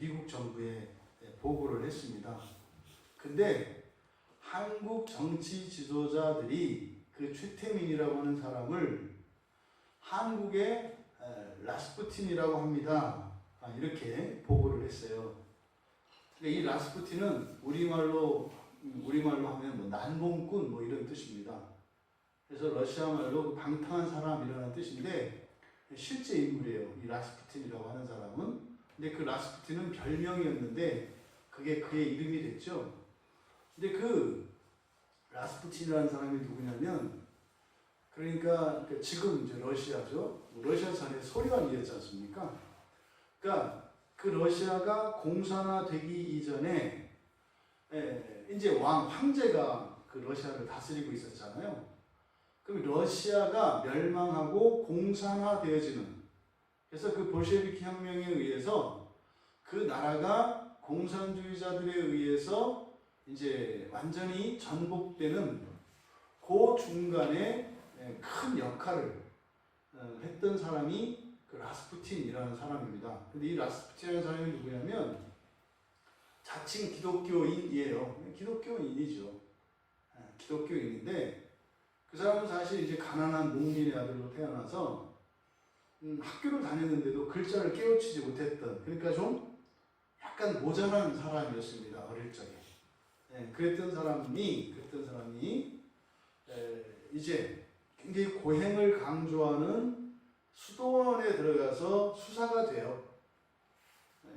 미국 정부에 보고를 했습니다. 근데 한국 정치 지도자들이 그 최태민이라고 하는 사람을 한국의 라스푸틴이라고 합니다. 이렇게 보고를 했어요. 이 라스푸틴은 우리말로 하면 뭐 난봉꾼 뭐 이런 뜻입니다. 그래서 러시아 말로 방탕한 사람이라는 뜻인데 실제 인물이에요. 이 라스푸틴이라고 하는 사람은. 근데 그 라스푸틴은 별명이었는데 그게 그의 이름이 됐죠. 근데 그 라스푸틴이라는 사람이 누구냐면 그러니까 지금 이제 러시아죠. 러시아 전에 소련이었지 않습니까? 그러니까 그 러시아가 공산화되기 이전에 이제 황제가 그 러시아를 다스리고 있었잖아요. 그럼 러시아가 멸망하고 공산화되어지는, 그래서 그 볼셰비키 혁명에 의해서 그 나라가 공산주의자들에 의해서 이제 완전히 전복되는 그 중간에 큰 역할을 했던 사람이 그 라스푸틴이라는 사람입니다. 근데 이 라스푸틴이라는 사람이 누구냐면 자칭 기독교인이에요. 기독교인이죠. 기독교인인데 그 사람은 사실 이제 가난한 농민의 아들로 태어나서 학교를 다녔는데도 글자를 깨우치지 못했던, 그러니까 좀 약간 모자란 사람이었습니다. 어릴 적에. 그랬던 사람이 이제 굉장히 고행을 강조하는 수도원에 들어가서 수사가 돼요.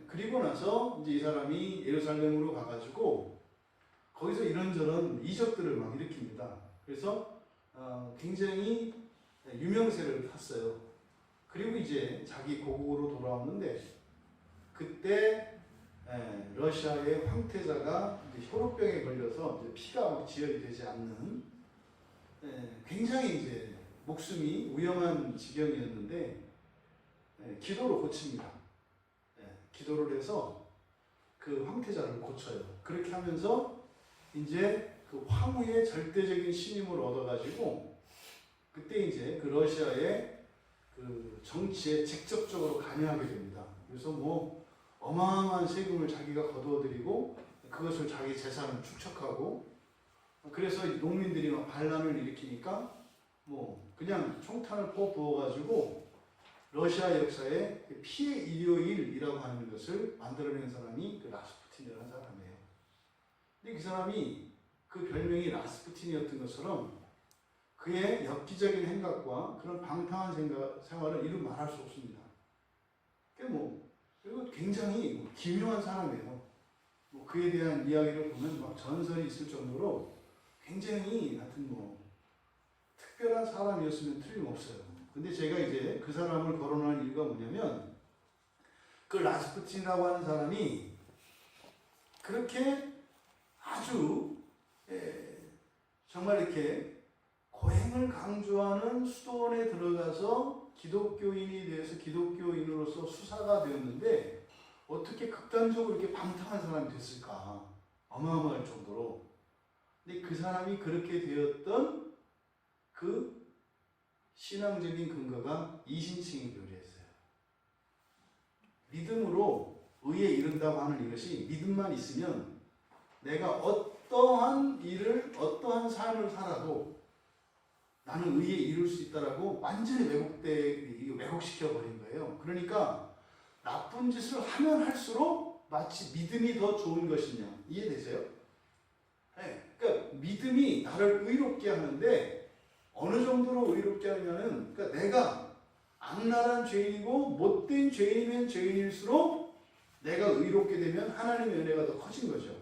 그리고 나서 이제 이 사람이 예루살렘으로 가가지고 거기서 이런저런 이적들을 막 일으킵니다. 그래서 굉장히 유명세를 탔어요. 그리고 이제 자기 고국으로 돌아오는데 그때 러시아의 황태자가 이제 혈우병에 걸려서 이제 피가 막 지혈이 되지 않는 굉장히 이제 목숨이 위험한 지경이었는데 기도로 고칩니다. 기도를 해서 그 황태자를 고쳐요. 그렇게 하면서 이제 그 황후의 절대적인 신임을 얻어가지고 그때 이제 그 러시아의 그 정치에 직접적으로 관여하게 됩니다. 그래서 뭐 어마어마한 세금을 자기가 거두어들이고 그것을 자기 재산을 축적하고, 그래서 농민들이 막 반란을 일으키니까 뭐 그냥 총탄을 부어가지고 러시아 역사에 피해 일요일이라고 하는 것을 만들어낸 사람이 그 라스푸틴이라는 사람이에요. 근데 그 사람이 그 별명이 라스푸틴이었던 것처럼 그의 엽기적인 행각과 그런 방탕한 생활을 이루 말할 수 없습니다. 그리고 굉장히 기묘한 사람이에요. 뭐 그에 대한 이야기를 보면 막 전설이 있을 정도로 굉장히 하여튼 뭐 특별한 사람이었으면 틀림없어요. 근데 제가 이제 그 사람을 거론할 이유가 뭐냐면 그 라스푸틴이라고 하는 사람이 그렇게 아주 정말 이렇게 고행을 강조하는 수도원에 들어가서 기독교인이 돼서 기독교인으로서 수사가 되었는데 어떻게 극단적으로 이렇게 방탕한 사람이 됐을까? 어마어마할 정도로. 근데 그 사람이 그렇게 되었던 그 신앙적인 근거가 이신칭의 교리였어요. 믿음으로 의에 이른다고 하는 이것이 믿음만 있으면 내가 어떠한 일을, 어떠한 삶을 살아도 나는 의에 이룰 수 있다라고 완전히 왜곡시켜 버린 거예요. 그러니까 나쁜 짓을 하면 할수록 마치 믿음이 더 좋은 것이냐. 이해되세요? 그러니까 믿음이 나를 의롭게 하는데 어느 정도로 의롭게 하냐면, 그러니까 내가 악랄한 죄인이고 못된 죄인이면 죄인일수록 내가 의롭게 되면 하나님의 은혜가 더 커진 거죠.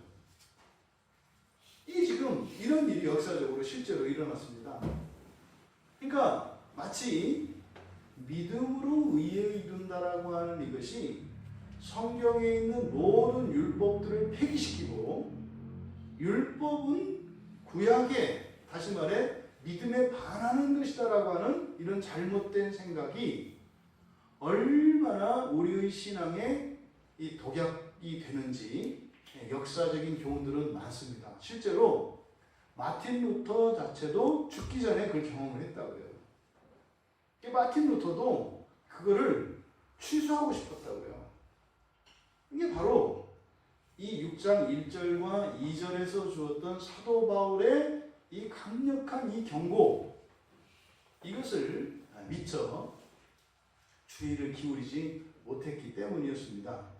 이 지금 이런 일이 역사적으로 실제로 일어났습니다. 그러니까 마치 믿음으로 의에 이른다라고 하는 이것이 성경에 있는 모든 율법들을 폐기시키고, 율법은 구약에 다시 말해 믿음에 반하는 것이다라고 하는 이런 잘못된 생각이 얼마나 우리의 신앙에 이 독약이 되는지 역사적인 교훈들은 많습니다. 실제로 마틴 루터 자체도 죽기 전에 그걸 경험을 했다고요. 마틴 루터도 그거를 취소하고 싶었다고요. 이게 바로 6장 1절과 2절에서 주었던 사도 바울의 이 강력한 이 경고, 이것을 미처 주의를 기울이지 못했기 때문이었습니다.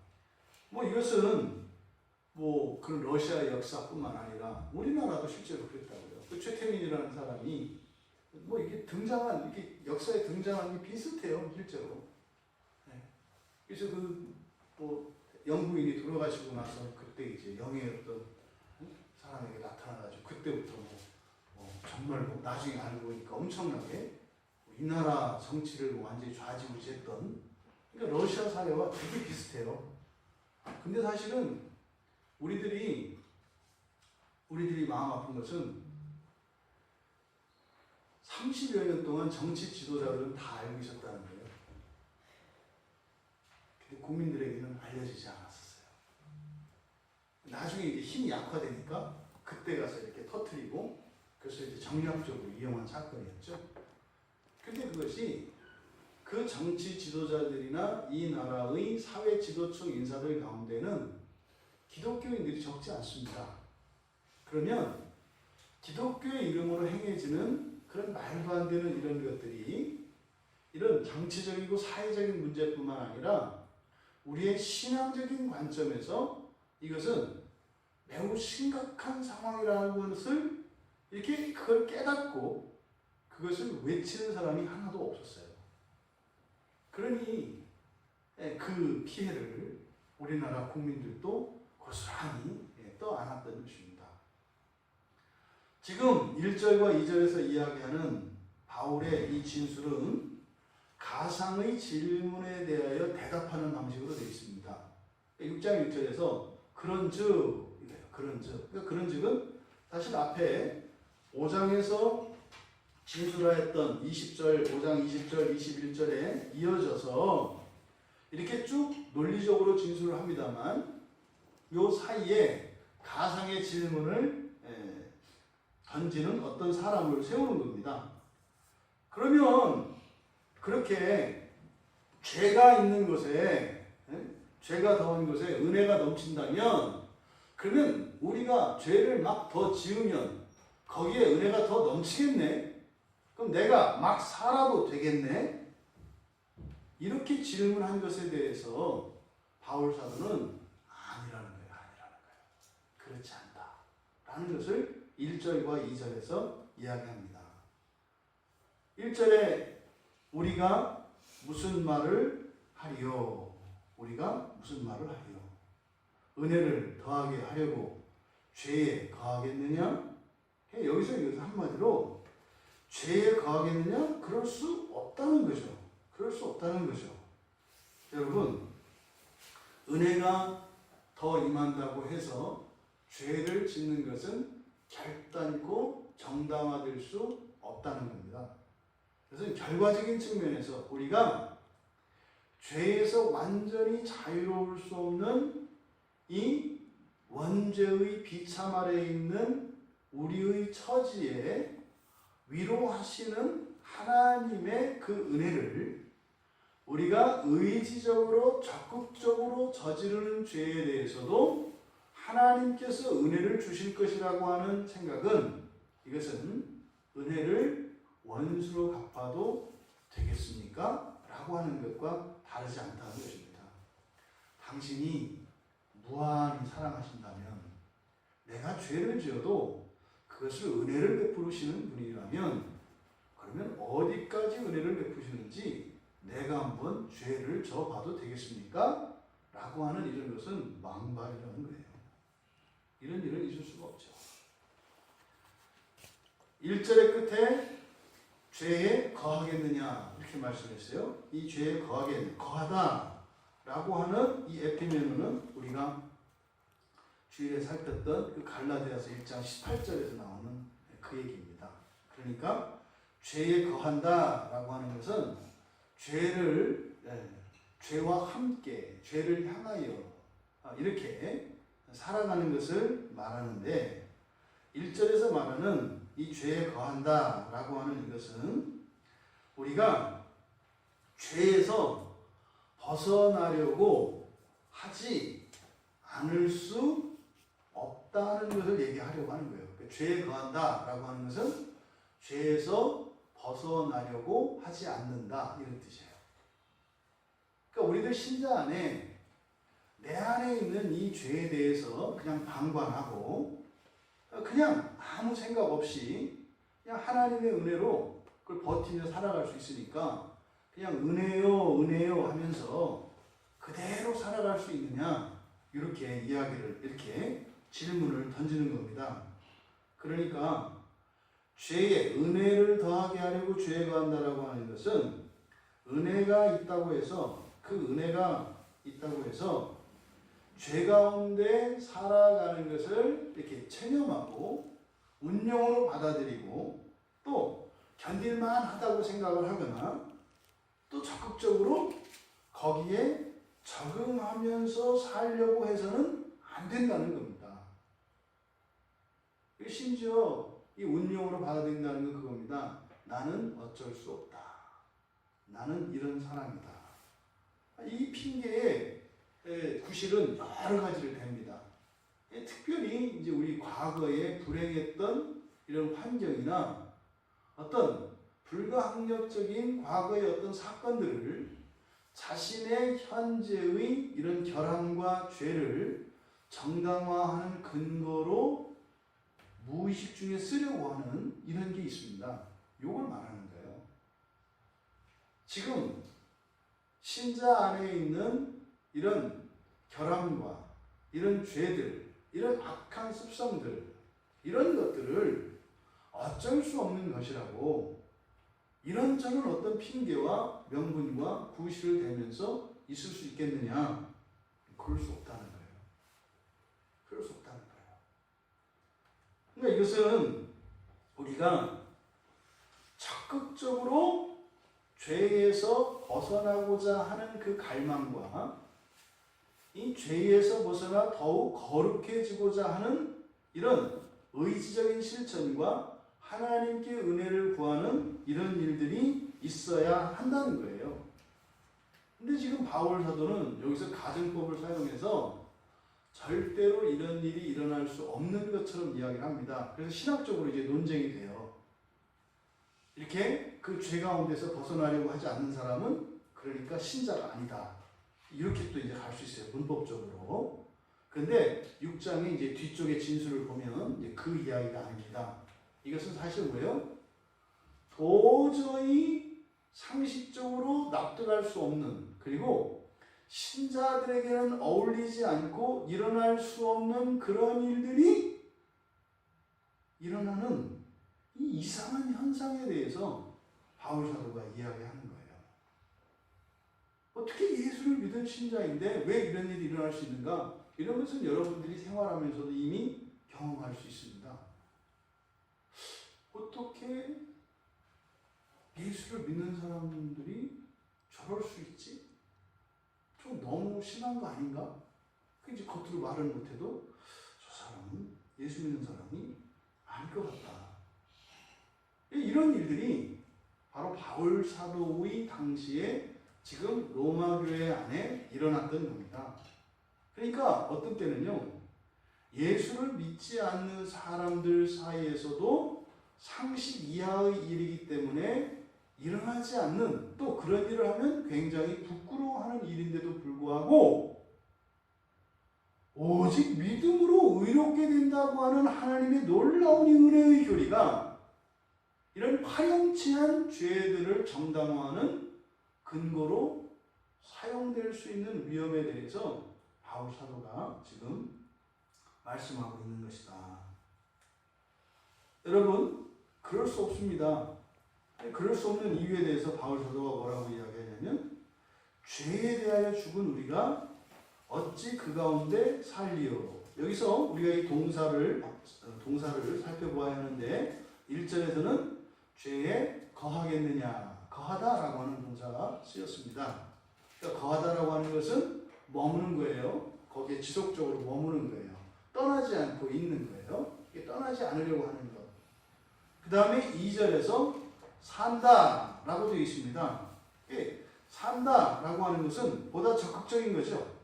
이것은 그런 러시아 역사뿐만 아니라 우리나라도 실제로 그랬다고요. 그 최태민이라는 사람이 이게 역사에 등장한 게 비슷해요, 실제로. 네. 그래서 영부인이 돌아가시고 나서 그때 이제 영의 어떤 사람에게 나타나가지고 그때부터 정말 나중에 알고 보니까 엄청나게 이 나라 정치를 완전히 좌지우지했던, 그러니까 러시아 사회와 되게 비슷해요. 근데 사실은 우리들이 마음 아픈 것은 30여 년 동안 정치 지도자들은 다 알고 있었다는 거예요. 근데 국민들에게는 알려지지 않았었어요. 나중에 이제 힘이 약화되니까 그때 가서 이렇게 터뜨리고, 그래서 이제 정략적으로 이용한 사건이었죠. 근데 그것이 그 정치 지도자들이나 이 나라의 사회 지도층 인사들 가운데는 기독교인들이 적지 않습니다. 그러면 기독교의 이름으로 행해지는 그런 말도 안 되는 이런 것들이 이런 정치적이고 사회적인 문제뿐만 아니라 우리의 신앙적인 관점에서 이것은 매우 심각한 상황이라는 것을 이렇게 그걸 깨닫고 그것을 외치는 사람이 하나도 없었어요. 그러니 그 피해를 우리나라 국민들도 고스란히 떠안았던 것입니다. 지금 1절과 2절에서 이야기하는 바울의 이 진술은 가상의 질문에 대하여 대답하는 방식으로 되어 있습니다. 6장 1절에서 그런즉, 그런즉은 사실 앞에 5장에서 진술하였던 20절, 5장 20절, 21절에 이어져서 이렇게 쭉 논리적으로 진술을 합니다만 요 사이에 가상의 질문을 던지는 어떤 사람을 세우는 겁니다. 그러면 그렇게 죄가 있는 곳에, 죄가 더한 곳에 은혜가 넘친다면, 그러면 우리가 죄를 막 더 지으면 거기에 은혜가 더 넘치겠네? 그럼 내가 막 살아도 되겠네? 이렇게 질문한 것에 대해서 바울 사도는 아니라는 거예요. 그렇지 않다 라는 것을 1절과 2절에서 이야기합니다. 1절에 우리가 무슨 말을 하리요? 우리가 무슨 말을 하리요? 은혜를 더하게 하려고 죄에 거하겠느냐? 여기서 한마디로 죄에 거하겠느냐? 그럴 수 없다는 거죠. 그럴 수 없다는 거죠. 여러분, 은혜가 더 임한다고 해서 죄를 짓는 것은 결단코 정당화될 수 없다는 겁니다. 그래서 결과적인 측면에서 우리가 죄에서 완전히 자유로울 수 없는 이 원죄의 비참 아래에 있는 우리의 처지에 위로하시는 하나님의 그 은혜를 우리가 의지적으로 적극적으로 저지르는 죄에 대해서도 하나님께서 은혜를 주실 것이라고 하는 생각은, 이것은 은혜를 원수로 갚아도 되겠습니까? 라고 하는 것과 다르지 않다는 것입니다. 당신이 무한히 사랑하신다면, 내가 죄를 지어도 그것을 은혜를 베푸시는 분이라면, 그러면 어디까지 은혜를 베푸시는지 내가 한번 죄를 져봐도 되겠습니까? 라고 하는 이런 것은 망발이라는 거예요. 이런 일은 있을 수가 없죠. 1절의 끝에 죄에 거하겠느냐 이렇게 말씀했어요. 이 죄에 거하다 라고 하는 이 에피메노는 우리가 주일에 살폈던 그 갈라디아서 1장 18절에서 나오는 그 얘기입니다. 그러니까 죄에 거한다 라고 하는 것은 죄와 함께, 죄를 향하여 이렇게 살아가는 것을 말하는데, 1절에서 말하는 이 죄에 거한다 라고 하는 이것은 우리가 죄에서 벗어나려고 하지 않을 수 없다는 것을 얘기하려고 하는 거예요. 그러니까 죄에 거한다라고 하는 것은 죄에서 벗어나려고 하지 않는다 이런 뜻이에요. 그러니까 우리들 신자 안에 내 안에 있는 이 죄에 대해서 그냥 방관하고 그냥 아무 생각 없이 그냥 하나님의 은혜로 그걸 버티며 살아갈 수 있으니까 그냥 은혜요 은혜요 하면서 그대로 살아갈 수 있느냐 이렇게 이야기를 이렇게 질문을 던지는 겁니다. 그러니까 죄에 은혜를 더하게 하려고 죄에 거한다라고 하는 것은 은혜가 있다고 해서 그 은혜가 있다고 해서 죄 가운데 살아가는 것을 이렇게 체념하고 운명으로 받아들이고 또 견딜만 하다고 생각을 하거나 또 적극적으로 거기에 적응하면서 살려고 해서는 안 된다는 겁니다. 심지어 이 운명으로 받아들인다는 건 그겁니다. 나는 어쩔 수 없다. 나는 이런 사람이다. 이 핑계에 구실은 여러 가지를 댑니다. 특별히 이제 우리 과거에 불행했던 이런 환경이나 어떤 불가항력적인 과거의 어떤 사건들을 자신의 현재의 이런 결함과 죄를 정당화하는 근거로 무의식 중에 쓰려고 하는 이런 게 있습니다. 이걸 말하는 거예요. 지금 신자 안에 있는 이런 결함과 이런 죄들, 이런 악한 습성들, 이런 것들을 어쩔 수 없는 것이라고 이런저런 어떤 핑계와 명분과 구실을 대면서 있을 수 있겠느냐? 그럴 수 없다는 거예요. 그럴 수 없다는 거예요. 그러니까 이것은 우리가 적극적으로 죄에서 벗어나고자 하는 그 갈망과 이 죄에서 벗어나 더욱 거룩해지고자 하는 이런 의지적인 실천과 하나님께 은혜를 구하는 이런 일들이 있어야 한다는 거예요. 근데 지금 바울 사도는 여기서 가정법을 사용해서 절대로 이런 일이 일어날 수 없는 것처럼 이야기를 합니다. 그래서 신학적으로 이제 논쟁이 돼요. 이렇게 그 죄 가운데서 벗어나려고 하지 않는 사람은 그러니까 신자가 아니다. 이렇게 또 이제 갈 수 있어요. 문법적으로. 근데 6장의 이제 뒤쪽의 진술을 보면 이제 그 이야기가 아닙니다. 이것은 사실 뭐예요? 도저히 상식적으로 납득할 수 없는 그리고 신자들에게는 어울리지 않고 일어날 수 없는 그런 일들이 일어나는 이 이상한 현상에 대해서 바울 사도가 이야기하는 거예요. 어떻게 예수를 믿은 신자인데 왜 이런 일이 일어날 수 있는가? 이런 것은 여러분들이 생활하면서도 이미 경험할 수 있습니다. 어떻게 예수를 믿는 사람들이 저럴 수 있지? 좀 너무 심한 거 아닌가? 이제 겉으로 말은 못해도 저 사람은 예수 믿는 사람이 아닐 것 같다. 이런 일들이 바로 바울 사도의 당시에 지금 로마 교회 안에 일어났던 겁니다. 그러니까 어떤 때는요, 예수를 믿지 않는 사람들 사이에서도 상식 이하의 일이기 때문에 일어나지 않는 또 그런 일을 하면 굉장히 부끄러워하는 일인데도 불구하고 오직 믿음으로 의롭게 된다고 하는 하나님의 놀라운 은혜의 교리가 이런 파렴치한 죄들을 정당화하는 근거로 사용될 수 있는 위험에 대해서 바울 사도가 지금 말씀하고 있는 것이다. 여러분, 그럴 수 없습니다. 그럴 수 없는 이유에 대해서 바울 사도가 뭐라고 이야기하냐면 죄에 대하여 죽은 우리가 어찌 그 가운데 살리요. 여기서 우리가 이 동사를 살펴보아야 하는데 1절에서는 죄에 거하겠느냐, 거하다라고 하는 동사가 쓰였습니다. 그러니까 거하다라고 하는 것은 머무는 거예요. 거기에 지속적으로 머무는 거예요. 떠나지 않고 있는 거예요. 떠나지 않으려고 하는 것. 그 다음에 2절에서 산다라고 되어 있습니다. 산다라고 하는 것은 보다 적극적인 거죠.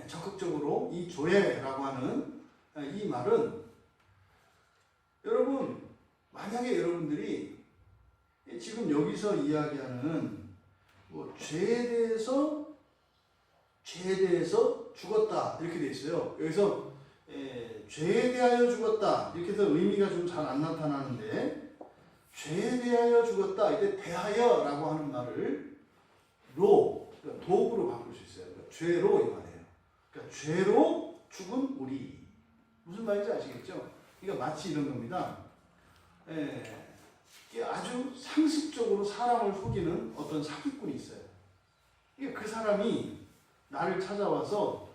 적극적으로 이 조회라고 하는 이 말은 여러분, 만약에 여러분들이 지금 여기서 이야기하는 죄에 대해서 죽었다 이렇게 돼 있어요. 여기서 죄에 대하여 죽었다 이렇게 해서 의미가 좀 잘 안 나타나는데, 죄에 대하여 죽었다, 이때 대하여라고 하는 말을 그러니까 도구로 바꿀 수 있어요. 그러니까 죄로 이 말이에요. 그러니까 죄로 죽은 우리. 무슨 말인지 아시겠죠? 그러니까 마치 이런 겁니다. 이게 아주 상습적으로 사람을 속이는 어떤 사기꾼이 있어요. 그 사람이 나를 찾아와서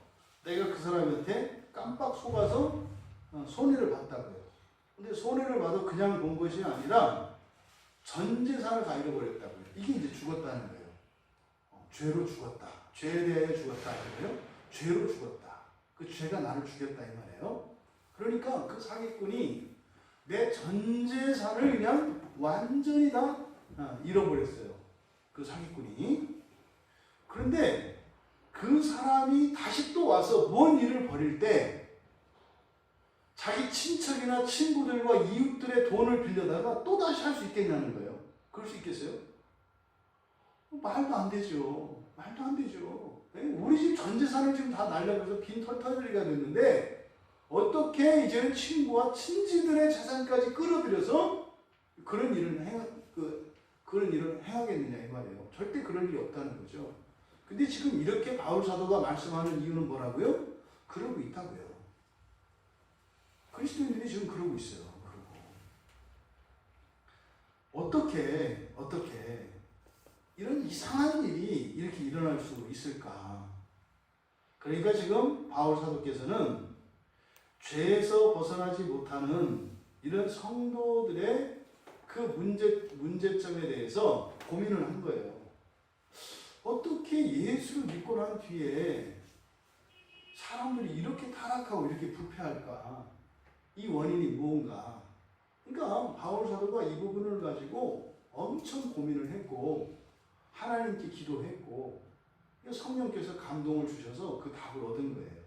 내가 그 사람한테 깜빡 속아서 손해를 봤다고요. 근데 손해를 봐도 그냥 본 것이 아니라 전 재산을 다 잃어버렸다고요. 이게 이제 죽었다는 거예요. 죄로 죽었다. 죄에 대해 죽었다. 이거예요. 죄로 죽었다. 그 죄가 나를 죽였다 이 말이에요. 그러니까 그 사기꾼이 내 전 재산을 그냥 완전히 다 잃어버렸어요. 그 사기꾼이. 그런데 그 사람이 다시 또 와서 뭔 일을 벌일 때 자기 친척이나 친구들과 이웃들의 돈을 빌려다가 또 다시 할 수 있겠냐는 거예요. 그럴 수 있겠어요? 말도 안 되죠. 말도 안 되죠. 우리 집 전 재산을 지금 다 날려버려서 빈털터리가 됐는데 어떻게 이제는 친구와 친지들의 재산까지 끌어들여서 그런 일을 행하겠느냐 이 말이에요. 절대 그럴 일이 없다는 거죠. 근데 지금 이렇게 바울 사도가 말씀하는 이유는 뭐라고요? 그러고 있다고요. 그리스도인들이 지금 그러고 있어요. 어떻게 이런 이상한 일이 이렇게 일어날 수 있을까? 그러니까 지금 바울 사도께서는 죄에서 벗어나지 못하는 이런 성도들의 그 문제점에 대해서 고민을 한 거예요. 어떻게 예수를 믿고 난 뒤에 사람들이 이렇게 타락하고 이렇게 부패할까? 이 원인이 무언가? 그러니까 바울 사도가 이 부분을 가지고 엄청 고민을 했고 하나님께 기도했고 성령께서 감동을 주셔서 그 답을 얻은 거예요.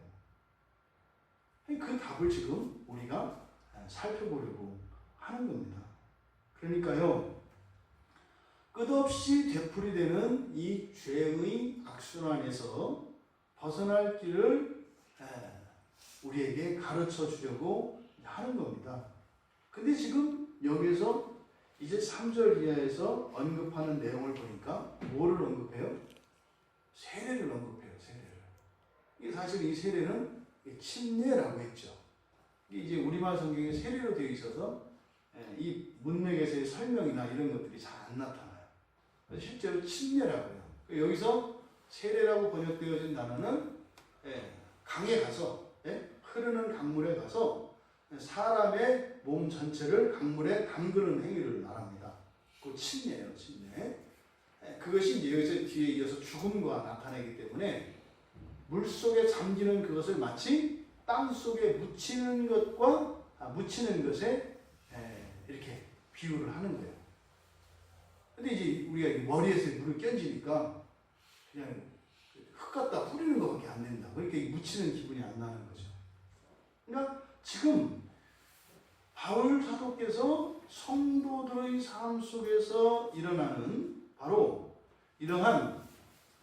그 답을 지금 우리가 살펴보려고 하는 겁니다. 그러니까요, 끝없이 되풀이되는 이 죄의 악순환에서 벗어날 길을 우리에게 가르쳐 주려고 하는 겁니다. 근데 지금 여기서 이제 3절 이하에서 언급하는 내용을 보니까 뭐를 언급해요? 세례를 언급해요. 세례를. 사실 이 세례는 침례라고 했죠. 이제 우리말 성경에 세례로 되어 있어서 이 문맥에서의 설명이나 이런 것들이 잘 안 나타나요. 실제로 침례라고요. 여기서 세례라고 번역되어진 단어는 강에 가서 흐르는 강물에 가서 사람의 몸 전체를 강물에 담그는 행위를 말합니다. 그 침례예요, 침례. 그것이 이제 여기서 뒤에 이어서 죽음과 나타내기 때문에 물 속에 잠기는 그것을 마치 땅 속에 묻히는 것에 이렇게 비유를 하는 거예요. 근데 이제 우리가 머리에서 물을 끼얹으니까 그냥 흙 갖다 뿌리는 것밖에 안 된다. 그렇게 묻히는 기분이 안 나는 거죠. 그러니까 지금 바울 사도께서 성도들의 삶 속에서 일어나는 바로 이러한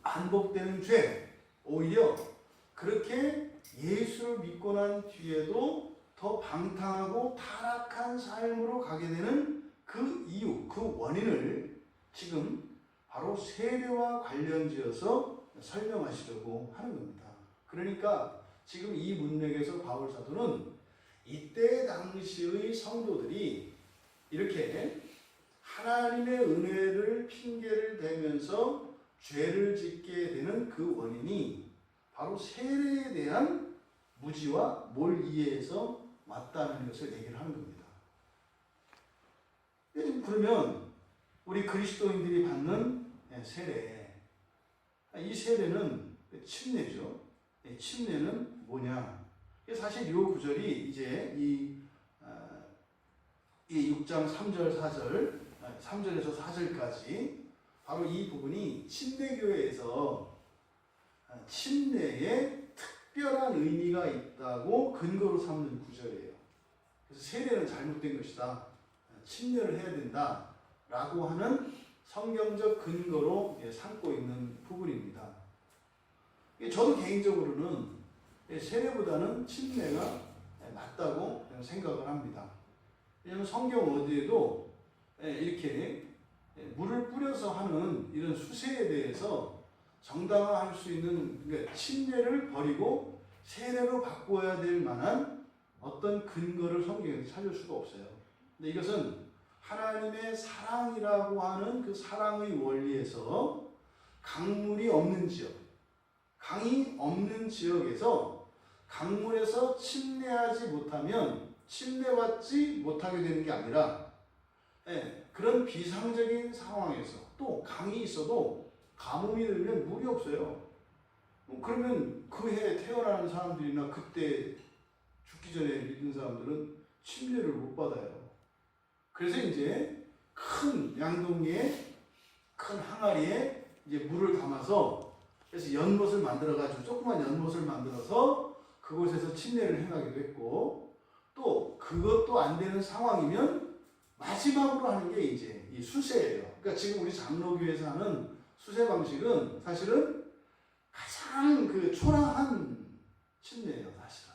반복되는 죄, 오히려 그렇게 예수를 믿고 난 뒤에도 더 방탕하고 타락한 삶으로 가게 되는 그 이유, 그 원인을 지금 바로 세례와 관련지어서 설명하시려고 하는 겁니다. 그러니까 지금 이 문맥에서 바울 사도는 이때 당시의 성도들이 이렇게 하나님의 은혜를 핑계를 대면서 죄를 짓게 되는 그 원인이 바로 세례에 대한 무지와 몰이해에서 왔다는 것을 얘기를 하는 겁니다. 그러면 우리 그리스도인들이 받는 세례, 이 세례는 침례죠. 침례는 뭐냐? 사실 이 구절이 이제 이 6장 3절 4절 3절에서 4절까지 바로 이 부분이 침례교회에서 침례에 특별한 의미가 있다 라고 근거로 삼는 구절이에요. 그래서 세례는 잘못된 것이다. 침례를 해야 된다. 라고 하는 성경적 근거로 삼고 있는 부분입니다. 저도 개인적으로는 세례보다는 침례가 맞다고 생각을 합니다. 왜냐하면 성경 어디에도 이렇게 물을 뿌려서 하는 이런 수세에 대해서 정당화할 수 있는, 그러니까 침례를 버리고 세례로 바꿔야 될 만한 어떤 근거를 성경에서 찾을 수가 없어요. 근데 이것은 하나님의 사랑이라고 하는 그 사랑의 원리에서 강물이 없는 지역, 강이 없는 지역에서 강물에서 침례하지 못하면 침례받지 못하게 되는 게 아니라 그런 비상적인 상황에서 또 강이 있어도 가뭄이 들면 물이 없어요. 그러면 그 해에 태어나는 사람들이나 그때 죽기 전에 믿는 사람들은 침례를 못 받아요. 그래서 이제 큰 양동이에 큰 항아리에 이제 물을 담아서 그래서 연못을 만들어가지고 조그만 연못을 만들어서 그곳에서 침례를 행하기도 했고 또 그것도 안 되는 상황이면 마지막으로 하는 게 이제 이 수세예요. 그러니까 지금 우리 장로교에서 하는 수세 방식은 사실은 가장 그 초라한 침례예요, 사실은.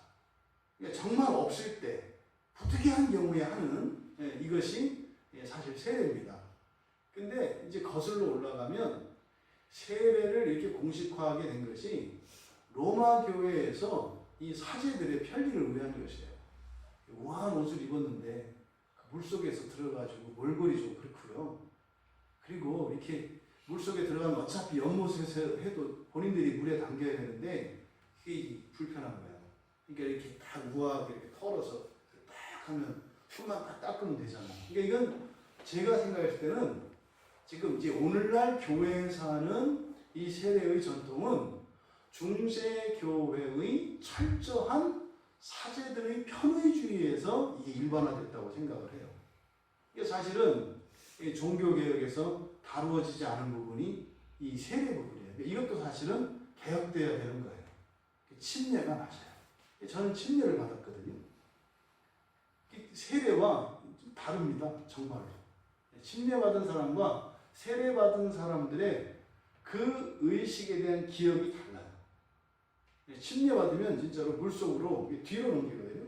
그러니까 정말 없을 때 부득이한 경우에 하는 이것이 사실 세례입니다. 근데 이제 거슬러 올라가면 세례를 이렇게 공식화하게 된 것이 로마 교회에서 이 사제들의 편리를 위한 것이에요. 우아한 옷을 입었는데 물속에서 들어가지고 몰골이 좀 그렇고요. 그리고 이렇게 물속에 들어가면 어차피 연못에서 해도 본인들이 물에 담겨야 되는데 그게 불편한 거예요. 그러니까 이렇게 딱 우아하게 이렇게 털어서 딱 하면 손만 딱 닦으면 되잖아요. 그러니까 이건 제가 생각했을 때는 지금 이제 오늘날 교회에서 하는 이 세례의 전통은 중세교회의 철저한 사제들의 편의주의에서 이게 일반화됐다고 생각을 해요. 이게 사실은 종교개혁에서 다루어지지 않은 부분이 이 세례 부분이에요. 이것도 사실은 개혁되어야 되는 거예요. 침례가 맞아요. 저는 침례를 받았거든요. 세례와 다릅니다. 정말로. 침례받은 사람과 세례받은 사람들의 그 의식에 대한 기억이 달라요. 침례받으면 진짜로 물속으로 뒤로 넘기거든요.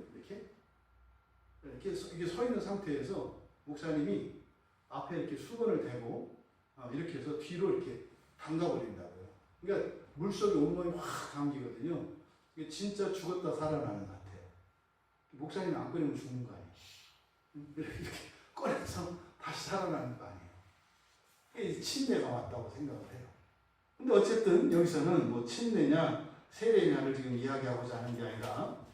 이렇게 서 있는 상태에서 목사님이 앞에 이렇게 수건을 대고 이렇게 해서 뒤로 이렇게 담가버린다고요. 그러니까 물속에 온몸이 확 담기거든요. 이게 진짜 죽었다 살아나는 것 같아요. 목사님이 안 꺼내면 죽는 거 아니에요. 이렇게 꺼내서 다시 살아나는 거 아니에요. 이게 침례가 맞다고 생각을 해요. 근데 어쨌든 여기서는 뭐 침례냐 세례냐를 지금 이야기하고자 하는 게 아니라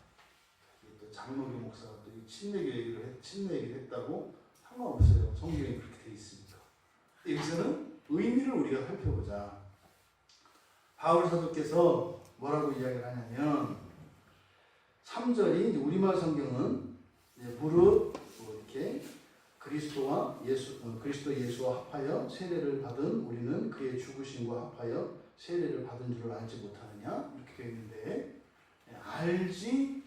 또 장로교 목사가 또 침례 얘기를 했다고 상관없어요. 성경에 그렇게 되어 있으니까. 여기서는 의미를 우리가 살펴보자. 바울 사도께서 뭐라고 이야기를 하냐면 3절이 우리말 성경은 무릇 이렇게 그리스도 예수와 합하여 세례를 받은 우리는 그의 죽으심과 합하여 세례를 받은 줄을 알지 못하느냐 이렇게 되어 있는데 알지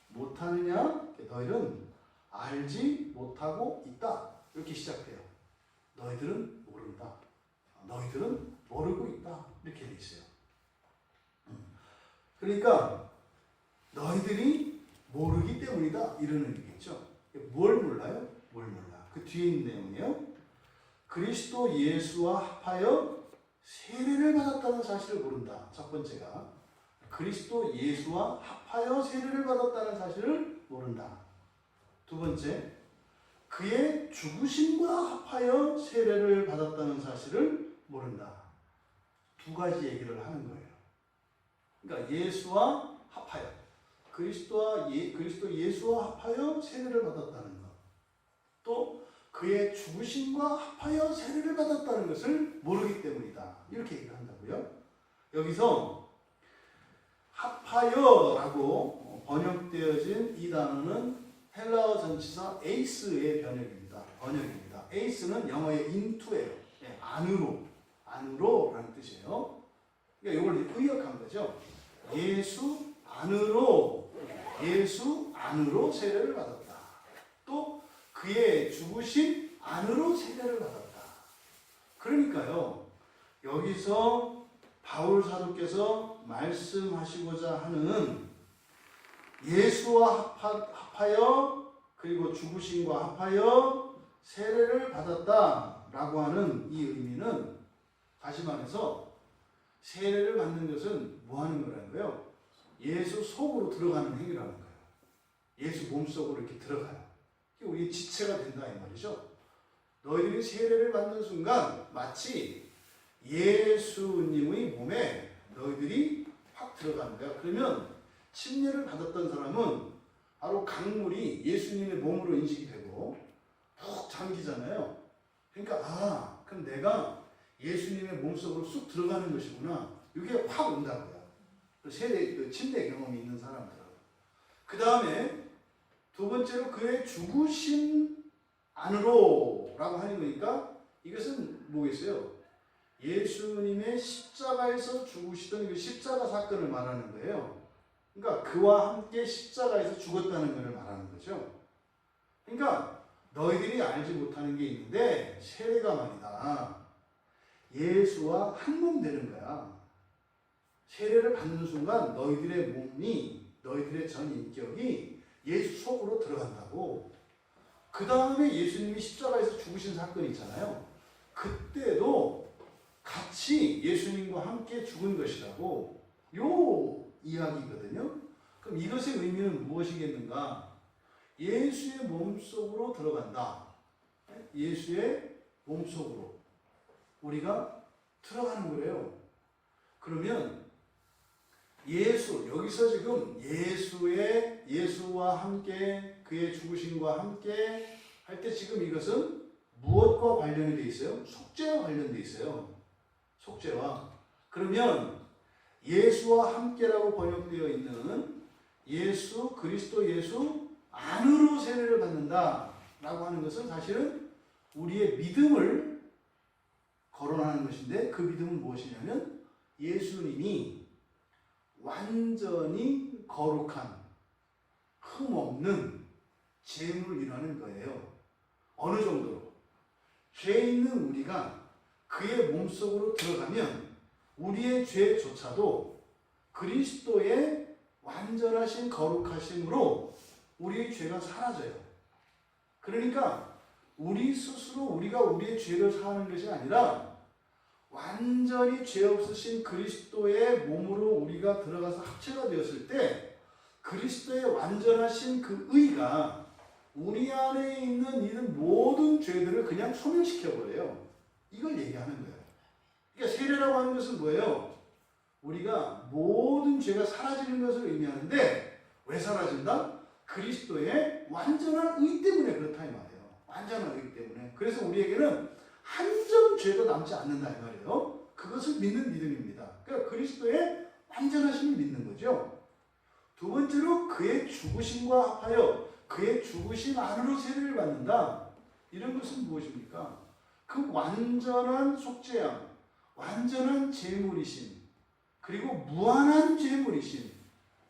못하느냐 너희는 알지 못하고 있다 이렇게 시작해요. 너희들은 모른다. 너희들은 모르고 있다 이렇게 되어 있어요. 그러니까 너희들이 모르기 때문이다 이런 의미겠죠. 뭘 몰라요? 뭘 몰라. 그 뒤에 있는 내용이에요. 그리스도 예수와 합하여 세례를 받았다는 사실을 모른다. 첫 번째가 그리스도 예수와 합하여 세례를 받았다는 사실을 모른다. 두 번째, 그의 죽으심과 합하여 세례를 받았다는 사실을 모른다. 두 가지 얘기를 하는 거예요. 그러니까 예수와 합하여 그리스도 예수와 합하여 세례를 받았다는 것. 또 그의 죽으심과 합하여 세례를 받았다는 것을 모르기 때문이다. 이렇게 얘기를 한다고요. 여기서 합하여라고 번역되어진 이 단어는 헬라어 전치사 에이스의 번역입니다. 에이스는 영어의 into예요. 안으로라는 뜻이에요. 그러니까 이걸 의역한 거죠. 예수 안으로 예수 안으로 세례를 받았다. 또 그의 죽으심 안으로 세례를 받았다. 그러니까요, 여기서 바울 사도께서 말씀하시고자 하는 예수와 합하여 그리고 죽으심과 합하여 세례를 받았다라고 하는 이 의미는, 다시 말해서 세례를 받는 것은 뭐 하는 거라는 거예요? 예수 속으로 들어가는 행위라는 거예요. 예수 몸속으로 이렇게 들어가요. 우리 지체가 된다 이 말이죠. 너희들이 세례를 받는 순간 마치 예수님의 몸에 너희들이 확 들어가는 거야. 그러면 침례를 받았던 사람은 바로 강물이 예수님의 몸으로 인식이 되고 푹 잠기잖아요. 그러니까 그럼 내가 예수님의 몸속으로 쑥 들어가는 것이구나. 이게 확 온다고요. 세례, 침례 경험이 있는 사람들은. 그 다음에 두 번째로 그의 죽으심 안으로 라고 하는 거니까 이것은 뭐겠어요? 예수님의 십자가에서 죽으시던 그 십자가 사건을 말하는 거예요. 그러니까 그와 함께 십자가에서 죽었다는 것을 말하는 거죠. 그러니까 너희들이 알지 못하는 게 있는데 세례가 말이다. 예수와 한 몸 되는 거야. 세례를 받는 순간 너희들의 몸이, 너희들의 전 인격이 예수 속으로 들어간다고. 그 다음에 예수님이 십자가에서 죽으신 사건이 있잖아요. 그때도 같이 예수님과 함께 죽은 것이라고 요 이야기거든요. 그럼 이것의 의미는 무엇이겠는가? 예수의 몸속으로 들어간다. 예수의 몸속으로 우리가 들어가는 거래요. 그러면 여기서 지금 예수와 함께 그의 죽으심과 함께 할 때 지금 이것은 무엇과 관련이 되어 있어요? 속죄와 관련되어 있어요. 속죄와. 그러면 예수와 함께라고 번역되어 있는 그리스도 예수 안으로 세례를 받는다 라고 하는 것은 사실은 우리의 믿음을 거론하는 것인데, 그 믿음은 무엇이냐면 예수님이 완전히 거룩한 흠없는 제물이라는 거예요. 어느 정도로? 죄 있는 우리가 그의 몸속으로 들어가면 우리의 죄조차도 그리스도의 완전하신 거룩하심으로 우리의 죄가 사라져요. 그러니까 우리 스스로 우리가 우리의 죄를 사하는 것이 아니라 완전히 죄 없으신 그리스도의 몸으로 우리가 들어가서 합체가 되었을 때 그리스도의 완전하신 그 의가 우리 안에 있는 모든 죄들을 그냥 소멸시켜버려요. 이걸 얘기하는 거예요. 그러니까 세례라고 하는 것은 뭐예요? 우리가 모든 죄가 사라지는 것을 의미하는데, 왜 사라진다? 그리스도의 완전한 의 때문에 그렇다 이 말이에요. 완전한 의 때문에. 그래서 우리에게는 한 점 죄도 남지 않는다 이 말이에요. 그것을 믿는 믿음입니다. 그러니까 그리스도의 완전하심을 믿는 거죠. 두 번째로 그의 죽으심과 합하여 그의 죽으심 안으로 세례를 받는다. 이런 것은 무엇입니까? 그 완전한 속죄양, 완전한 제물이신, 그리고 무한한 제물이신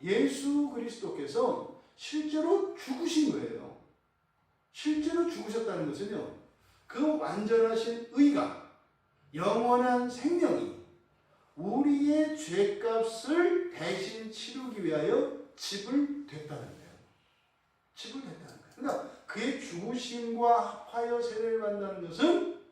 예수 그리스도께서 실제로 죽으신 거예요. 실제로 죽으셨다는 것은요, 그 완전하신 의가, 영원한 생명이 우리의 죄값을 대신 치르기 위하여 지불됐다는 거예요. 지불됐다는 거예요. 그러니까 그의 죽으심과 합하여 세례를 받는다는 것은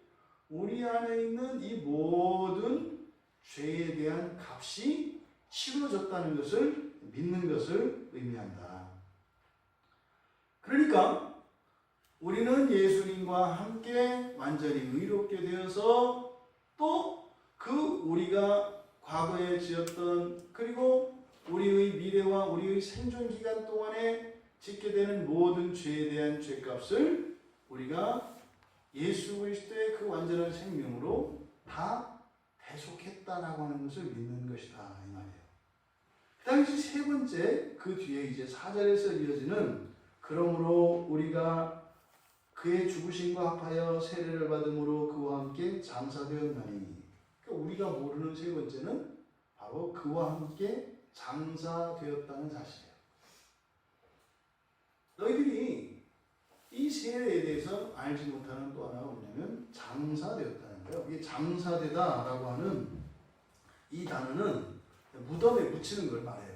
우리 안에 있는 이 모든 죄에 대한 값이 치러졌다는 것을 믿는 것을 의미한다. 그러니까 우리는 예수님과 함께 완전히 의롭게 되어서 또 그 우리가 과거에 지었던, 그리고 우리의 미래와 우리의 생존 기간 동안에 짓게 되는 모든 죄에 대한 죄값을 우리가 예수 그리스도의 그 완전한 생명으로 다 대속했다라고 하는 것을 믿는 것이다 이 말이에요. 그 다음에 세 번째, 그 뒤에 이제 4절에서 이어지는 그러므로 우리가 그의 죽으심과 합하여 세례를 받음으로 그와 함께 장사되었나니. 그러니까 우리가 모르는 세 번째는 바로 그와 함께 장사되었다는 사실이에요. 너희들이 이 세례에 대해서 알지 못하는 또 하나가 뭐냐면 장사되었다는 거예요. 이게 장사되다라고 하는 이 단어는 무덤에 묻히는 걸 말해요.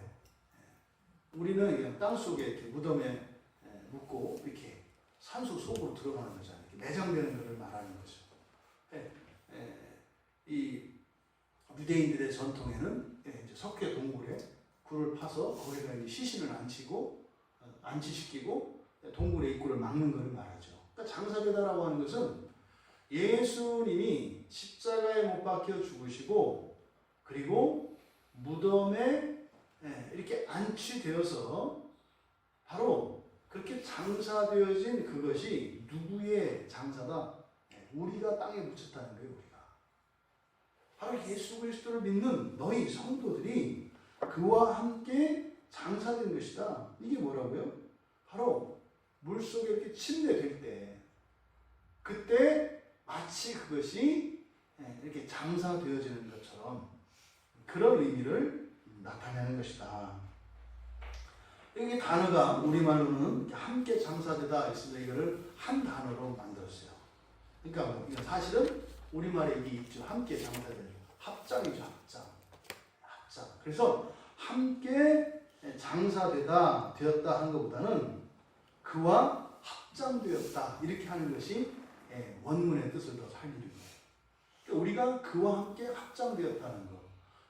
우리는 그냥 땅 속에 이렇게 무덤에 묻고 이렇게 산소 속으로 들어가는 거잖아요. 이렇게 매장되는 것을 말하는 거죠. 이 유대인들의 전통에는 이제 석회 동굴에 굴을 파서 거기다 이제 시신을 안치시키고 동굴의 입구를 막는 것을 말하죠. 그러니까 장사되다라고 하는 것은 예수님이 십자가에 못 박혀 죽으시고 그리고 무덤에 이렇게 안치되어서 바로 그렇게 장사되어진 그것이 누구의 장사다? 우리가 땅에 묻혔다는 거예요. 우리가 바로 예수 그리스도를 믿는 너희 성도들이 그와 함께 장사된 것이다. 이게 뭐라고요? 바로 물속에 이렇게 침례될 때 그때 마치 그것이 이렇게 장사되어지는 것처럼 그런 의미를 나타내는 것이다. 이 단어가 우리말로는 함께 장사되다 있습니다. 이거를 한 단어로 만들었어요. 그러니까 뭐 이건 사실은 우리말에 이게 있죠. 함께 장사되는 합장이죠. 합장. 그래서 함께 장사되다 되었다 하는 것보다는 그와 합장되었다 이렇게 하는 것이 원문의 뜻을 더 살리는 거예요. 그러니까 우리가 그와 함께 합장되었다는 것.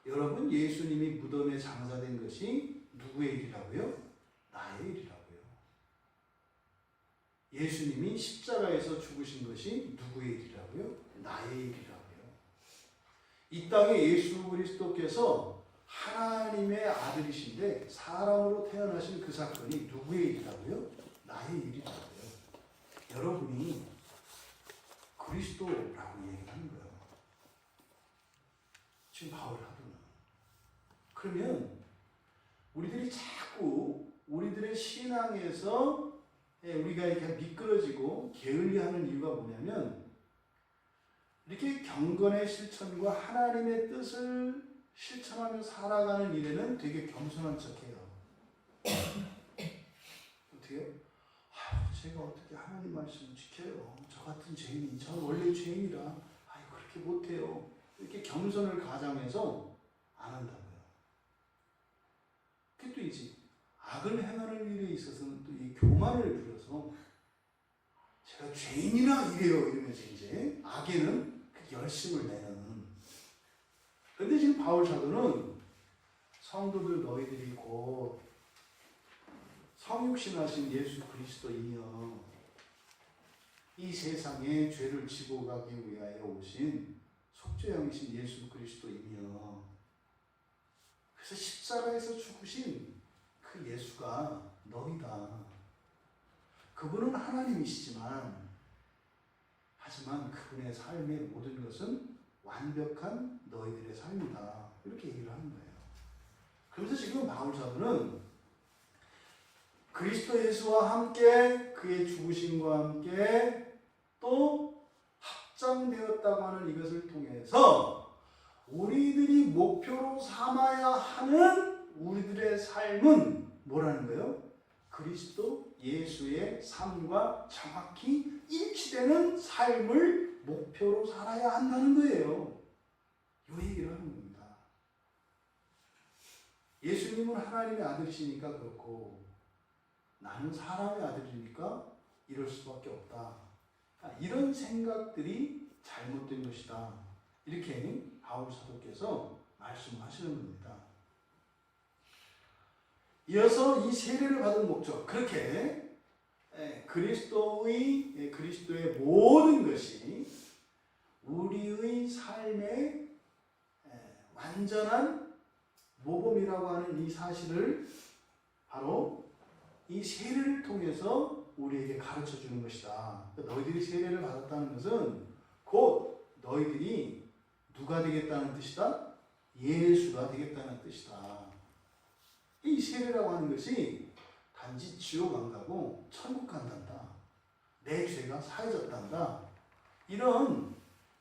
여러분 예수님이 무덤에 장사된 것이 누구의 일이라고요? 나의 일이라고요. 예수님이 십자가에서 죽으신 것이 누구의 일이라고요? 나의 일이라고요. 이 땅에 예수 그리스도께서 하나님의 아들이신데 사람으로 태어나신 그 사건이 누구의 일이라고요? 나의 일이라고요. 여러분이 그리스도라고 얘기하는 거예요. 지금 바울 하도는. 그러면 우리들이 자꾸 우리들의 신앙에서 우리가 이렇게 미끄러지고 게을리하는 이유가 뭐냐면 이렇게 경건의 실천과 하나님의 뜻을 실천하며 살아가는 일에는 되게 겸손한 척해요. 어떻게요? 제가 어떻게 하나님 말씀을 지켜요? 저 같은 죄인이, 저는 원래 죄인이라 그렇게 못해요. 이렇게 겸손을 가장해서 안 한다고요. 그게 또 이제 악을 행하는 일에 있어서는 또 이 교만을 부려서 제가 죄인이라 이래요 이러면서 이제 악에는 그 열심을 내는. 그런데 지금 바울 사도는 성도들 너희들이 곧 성육신하신 예수 그리스도이며 이 세상에 죄를 지고 가기 위하여 오신 속죄양이신 예수 그리스도이며 그래서 십자가에서 죽으신 그 예수가 너희다. 그분은 하나님이시지만 하지만 그분의 삶의 모든 것은 완벽한 너희들의 삶이다. 이렇게 얘기를 하는 거예요. 그래서 지금 바울 사도는 그리스도 예수와 함께 그의 죽으심과 함께 또 합장되었다고 하는 이것을 통해서 우리들이 목표로 삼아야 하는 우리들의 삶은 뭐라는 거예요? 그리스도 예수의 삶과 정확히 일치되는 삶을 목표로 살아야 한다는 거예요. 이 얘기를 하는 겁니다. 예수님은 하나님의 아들이시니까 그렇고 나는 사람의 아들이니까 이럴 수밖에 없다. 이런 생각들이 잘못된 것이다. 이렇게 바울 사도께서 말씀하시는 겁니다. 이어서 이 세례를 받은 목적, 그렇게 그리스도의 모든 것이 우리의 삶의 완전한 모범이라고 하는 이 사실을 바로 이 세례를 통해서 우리에게 가르쳐 주는 것이다. 너희들이 세례를 받았다는 것은 곧 너희들이 누가 되겠다는 뜻이다? 예수가 되겠다는 뜻이다. 이 세례라고 하는 것이 단지 지옥 안 가고 천국 간단다. 내 죄가 사해졌단다. 이런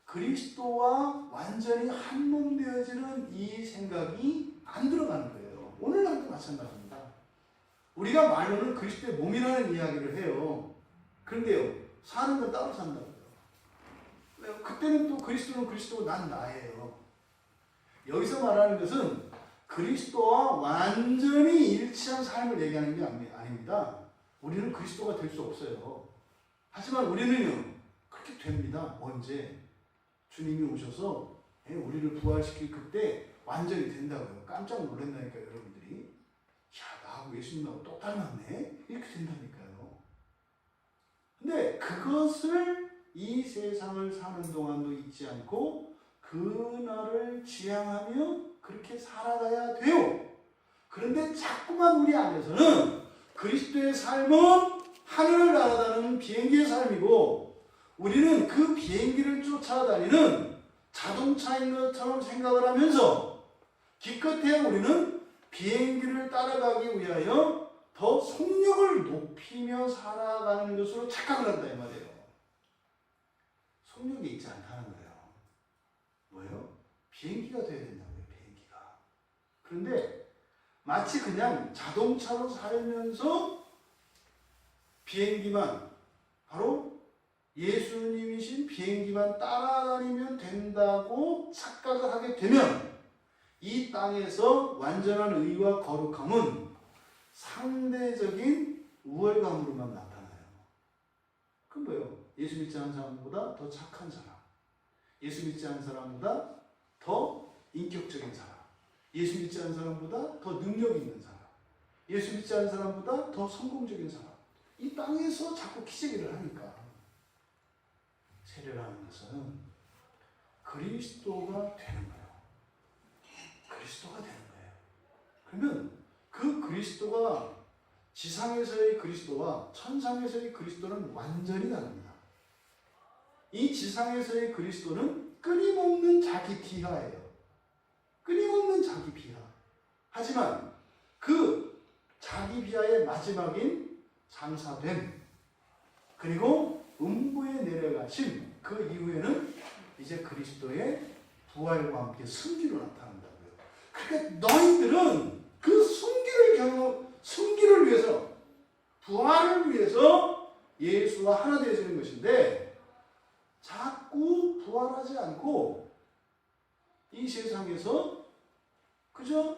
그리스도와 완전히 한 몸 되어지는 이 생각이 안 들어가는 거예요. 오늘날도 마찬가지입니다. 우리가 말로는 그리스도의 몸이라는 이야기를 해요. 그런데요, 사는 건 따로 산다고요. 왜요? 그때는 또 그리스도는 그리스도고 난 나예요. 여기서 말하는 것은 그리스도와 완전히 일치한 삶을 얘기하는 게 아닙니다. 우리는 그리스도가 될 수 없어요. 하지만 우리는요, 그렇게 됩니다. 언제? 주님이 오셔서 우리를 부활시킬 그때 완전히 된다고요. 깜짝 놀란다니까요, 여러분들이. 야, 나하고 예수님하고 또 닮았네? 이렇게 된다니까요. 근데 그것을 이 세상을 사는 동안도 잊지 않고 그날을 지향하며 그렇게 살아가야 돼요. 그런데 자꾸만 우리 안에서는 그리스도의 삶은 하늘을 날아다니는 비행기의 삶이고 우리는 그 비행기를 쫓아다니는 자동차인 것처럼 생각을 하면서 기껏해야 우리는 비행기를 따라가기 위하여 더 속력을 높이며 살아가는 것으로 착각을 한다 이 말이에요. 속력이 있지 않다는 거예요. 뭐예요? 비행기가 돼야 된다고요. 비행기가. 그런데 마치 그냥 자동차로 살면서 비행기만 바로 예수님이신 비행기만 따라다니면 된다고 착각을 하게 되면 이 땅에서 완전한 의와 거룩함은 상대적인 우월감으로만 나타나요. 그럼 뭐예요? 예수 믿지 않은 사람보다 더 착한 사람, 예수 믿지 않은 사람보다 더 인격적인 사람, 예수 믿지 않은 사람보다 더 능력 있는 사람, 예수 믿지 않은 사람보다 더 성공적인 사람, 이 땅에서 자꾸 기재기를 하니까 세례라는 것은 그리스도가 되는 거예요. 그리스도가 되는 거예요. 그러면 그 그리스도가 지상에서의 그리스도와 천상에서의 그리스도는 완전히 다릅니다. 이 지상에서의 그리스도는 끊임없는 자기 비하예요. 끊임없는 자기 비하. 하지만 그 자기 비하의 마지막인 장사됨 그리고 음부에 내려가신 그 이후에는 이제 그리스도의 부활과 함께 승기로 나타난다고요. 그러니까 너희들은 그 승기를 위해서 부활을 위해서 예수와 하나 되어지는 것인데 자꾸 부활하지 않고 이 세상에서 그저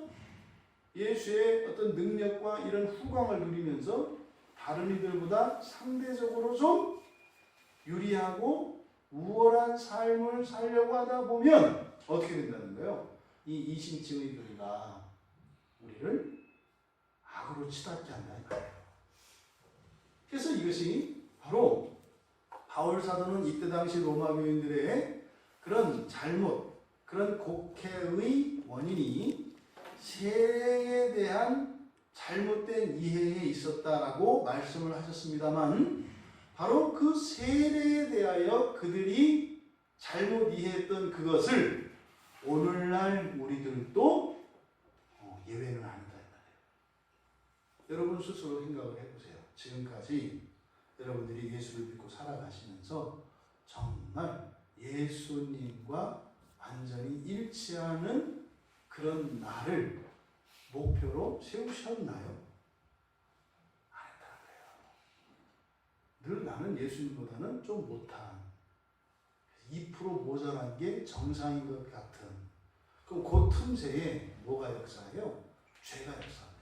예수의 어떤 능력과 이런 후광을 누리면서 다른 이들보다 상대적으로 좀 유리하고 우월한 삶을 살려고 하다 보면 어떻게 된다는 거예요? 이 이신층의 교회가 우리를 악으로 치닫게 한다는 거예요. 그래서 이것이 바로 바울 사도는 이때 당시 로마 교인들의 그런 잘못, 그런 곡해의 원인이 세례에 대한 잘못된 이해에 있었다라고 말씀을 하셨습니다만 바로 그 세례에 대하여 그들이 잘못 이해했던 그것을 오늘날 우리들도 예외는 아니다. 여러분 스스로 생각을 해보세요. 지금까지 여러분들이 예수를 믿고 살아가시면서 정말 예수님과 완전히 일치하는 그런 나를 목표로 세우셨나요? 안 했다는 거예요. 늘 나는 예수님보다는 좀 못한 2% 모자란 게 정상인 것 같은 그럼 그 틈새에 뭐가 역사해요? 죄가 역사한다고요.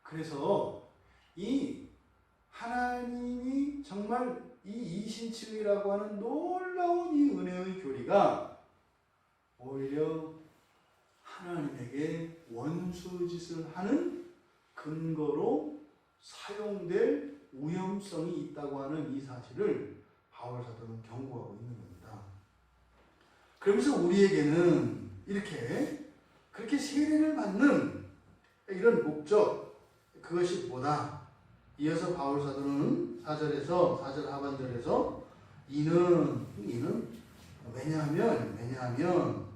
그래서 이 하나님이 정말 이 이신층이라고 하는 놀라운 이 은혜의 교리가 오히려 하나님에게 원수짓을 하는 근거로 사용될 위험성이 있다고 하는 이 사실을 바울 사도는 경고하고 있는 겁니다. 그러면서 우리에게는 이렇게 그렇게 세례를 받는 이런 목적 그것이 뭐다? 이어서 바울 사도는 4절 하반절에서 이는 왜냐하면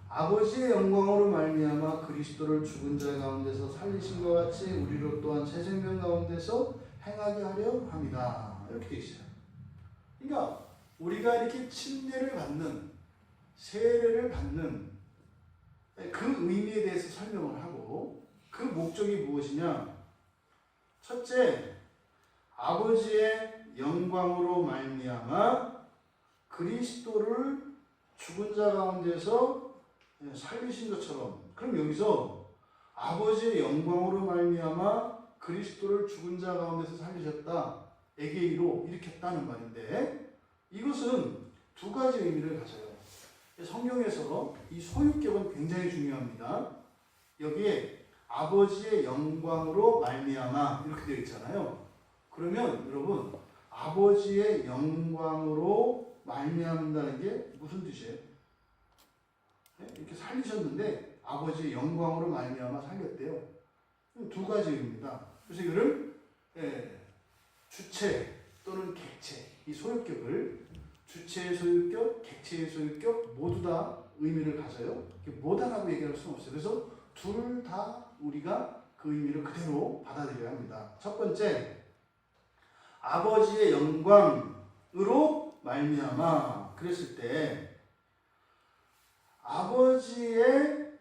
아버지의 영광으로 말미암아 그리스도를 죽은 자 가운데서 살리신 것 같이 우리로 또한 새 생명 가운데서 행하게 하려 합니다. 이렇게 되어 있어요. 그러니까 우리가 이렇게 침례를 받는 세례를 받는 그 의미에 대해서 설명을 하고 그 목적이 무엇이냐? 첫째, 아버지의 영광으로 말미암아 그리스도를 죽은 자 가운데서 살리신 것처럼. 그럼 여기서 아버지의 영광으로 말미암아 그리스도를 죽은 자 가운데서 살리셨다. 에게이로 일으켰다는 말인데, 이것은 두 가지 의미를 가져요. 성경에서 이 소유격은 굉장히 중요합니다. 여기에 아버지의 영광으로 말미암아 이렇게 되어 있잖아요. 그러면 여러분, 아버지의 영광으로 말미암는다는 게 무슨 뜻이에요? 이렇게 살리셨는데 아버지의 영광으로 말미암아 살렸대요. 두 가지 의미입니다. 그래서 이거를 주체 또는 객체, 이 소유격을 주체의 소유격, 객체의 소유격 모두 다 의미를 가져요. 뭐다라고 얘기할 수는 없어요. 그래서 둘 다 우리가 그 의미를 그대로 받아들여야 합니다. 첫 번째, 아버지의 영광으로 말미암아 그랬을 때 아버지의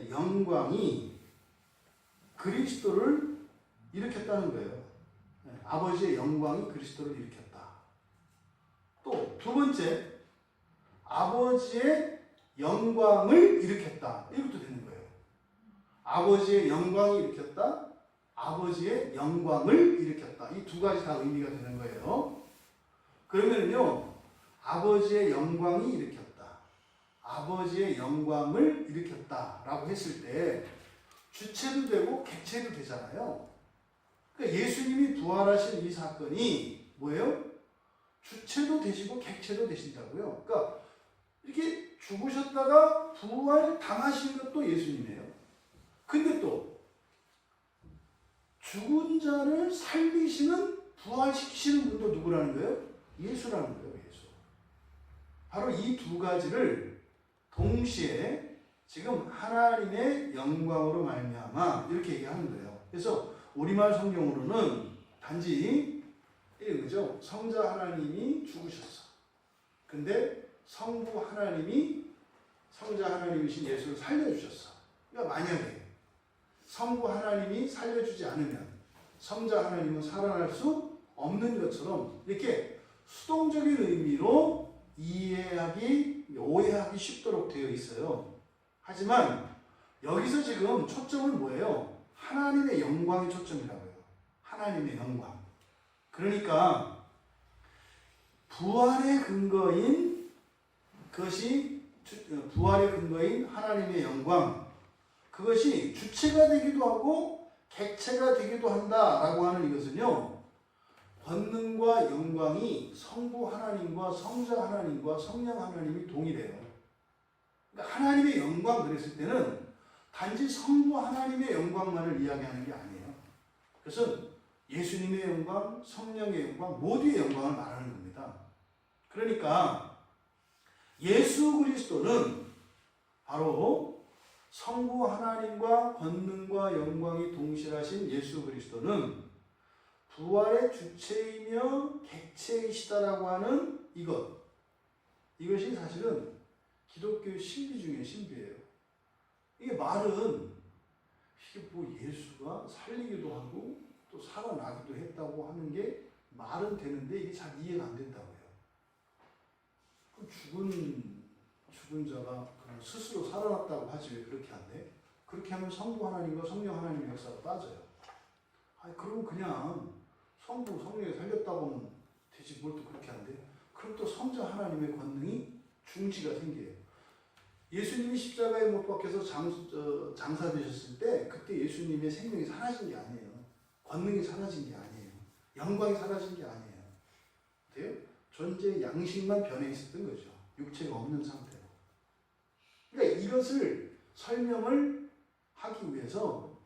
영광이 그리스도를 일으켰다는 거예요. 아버지의 영광이 그리스도를 일으켰다. 또 두 번째, 아버지의 영광을 일으켰다. 이것도 되는 거예요. 아버지의 영광이 일으켰다. 아버지의 영광을 일으켰다. 이 두 가지 다 의미가 되는 거예요. 그러면요, 아버지의 영광이 일으켰다. 아버지의 영광을 일으켰다. 라고 했을 때 주체도 되고 객체도 되잖아요. 그러니까 예수님이 부활하신 이 사건이 뭐예요? 주체도 되시고 객체도 되신다고요. 그러니까 이렇게 죽으셨다가 부활 당하신 것도 예수님이에요. 근데 또 죽은 자를 살리시는, 부활시키시는 분도 누구라는 거예요? 예수라는 거예요. 예수. 바로 이 두 가지를 동시에 지금 하나님의 영광으로 말미암아 이렇게 얘기하는 거예요. 그래서 우리말 성경으로는 단지 이거죠. 성자 하나님이 죽으셨어. 근데 성부 하나님이, 성자 하나님이신 예수를 살려주셨어. 그러니까 만약에 성부 하나님이 살려주지 않으면 성자 하나님은 살아날 수 없는 것처럼 이렇게 수동적인 의미로 오해하기 쉽도록 되어 있어요. 하지만 여기서 지금 초점은 뭐예요? 하나님의 영광이 초점이라고요. 하나님의 영광. 그러니까 부활의 근거인 하나님의 영광, 그것이 주체가 되기도 하고 객체가 되기도 한다라고 하는 이것은요, 권능과 영광이 성부 하나님과 성자 하나님과 성령 하나님이 동일해요. 그러니까 하나님의 영광 그랬을 때는 단지 성부 하나님의 영광만을 이야기하는 게 아니에요. 그것은 예수님의 영광, 성령의 영광, 모두의 영광을 말하는 겁니다. 그러니까 예수 그리스도는 바로 성부 하나님과 권능과 영광이 동실하신 예수 그리스도는 부활의 주체이며 객체이시다라고 하는 이것이 사실은 기독교의 신비 중에 신비예요. 이게 말은 이게 뭐 예수가 살리기도 하고 또 살아나기도 했다고 하는 게 말은 되는데 이게 잘 이해가 안 된다고요. 죽은 자가 스스로 살아났다고 하지 왜 그렇게 안 돼? 그렇게 하면 성부 하나님과 성령 하나님의 역사가 빠져요. 그럼 그냥 성부, 성령이 살렸다고 하면 되지 뭘 또 그렇게 안 돼? 그럼 또 성자 하나님의 권능이 중지가 생겨요. 예수님이 십자가에 못 박혀서 장사되셨을 때 그때 예수님의 생명이 사라진 게 아니에요. 권능이 사라진 게 아니에요. 영광이 사라진 게 아니에요. 돼요? 존재의 양식만 변해 있었던 거죠. 육체가 없는 상태로. 그러니까 이것을 설명을 하기 위해서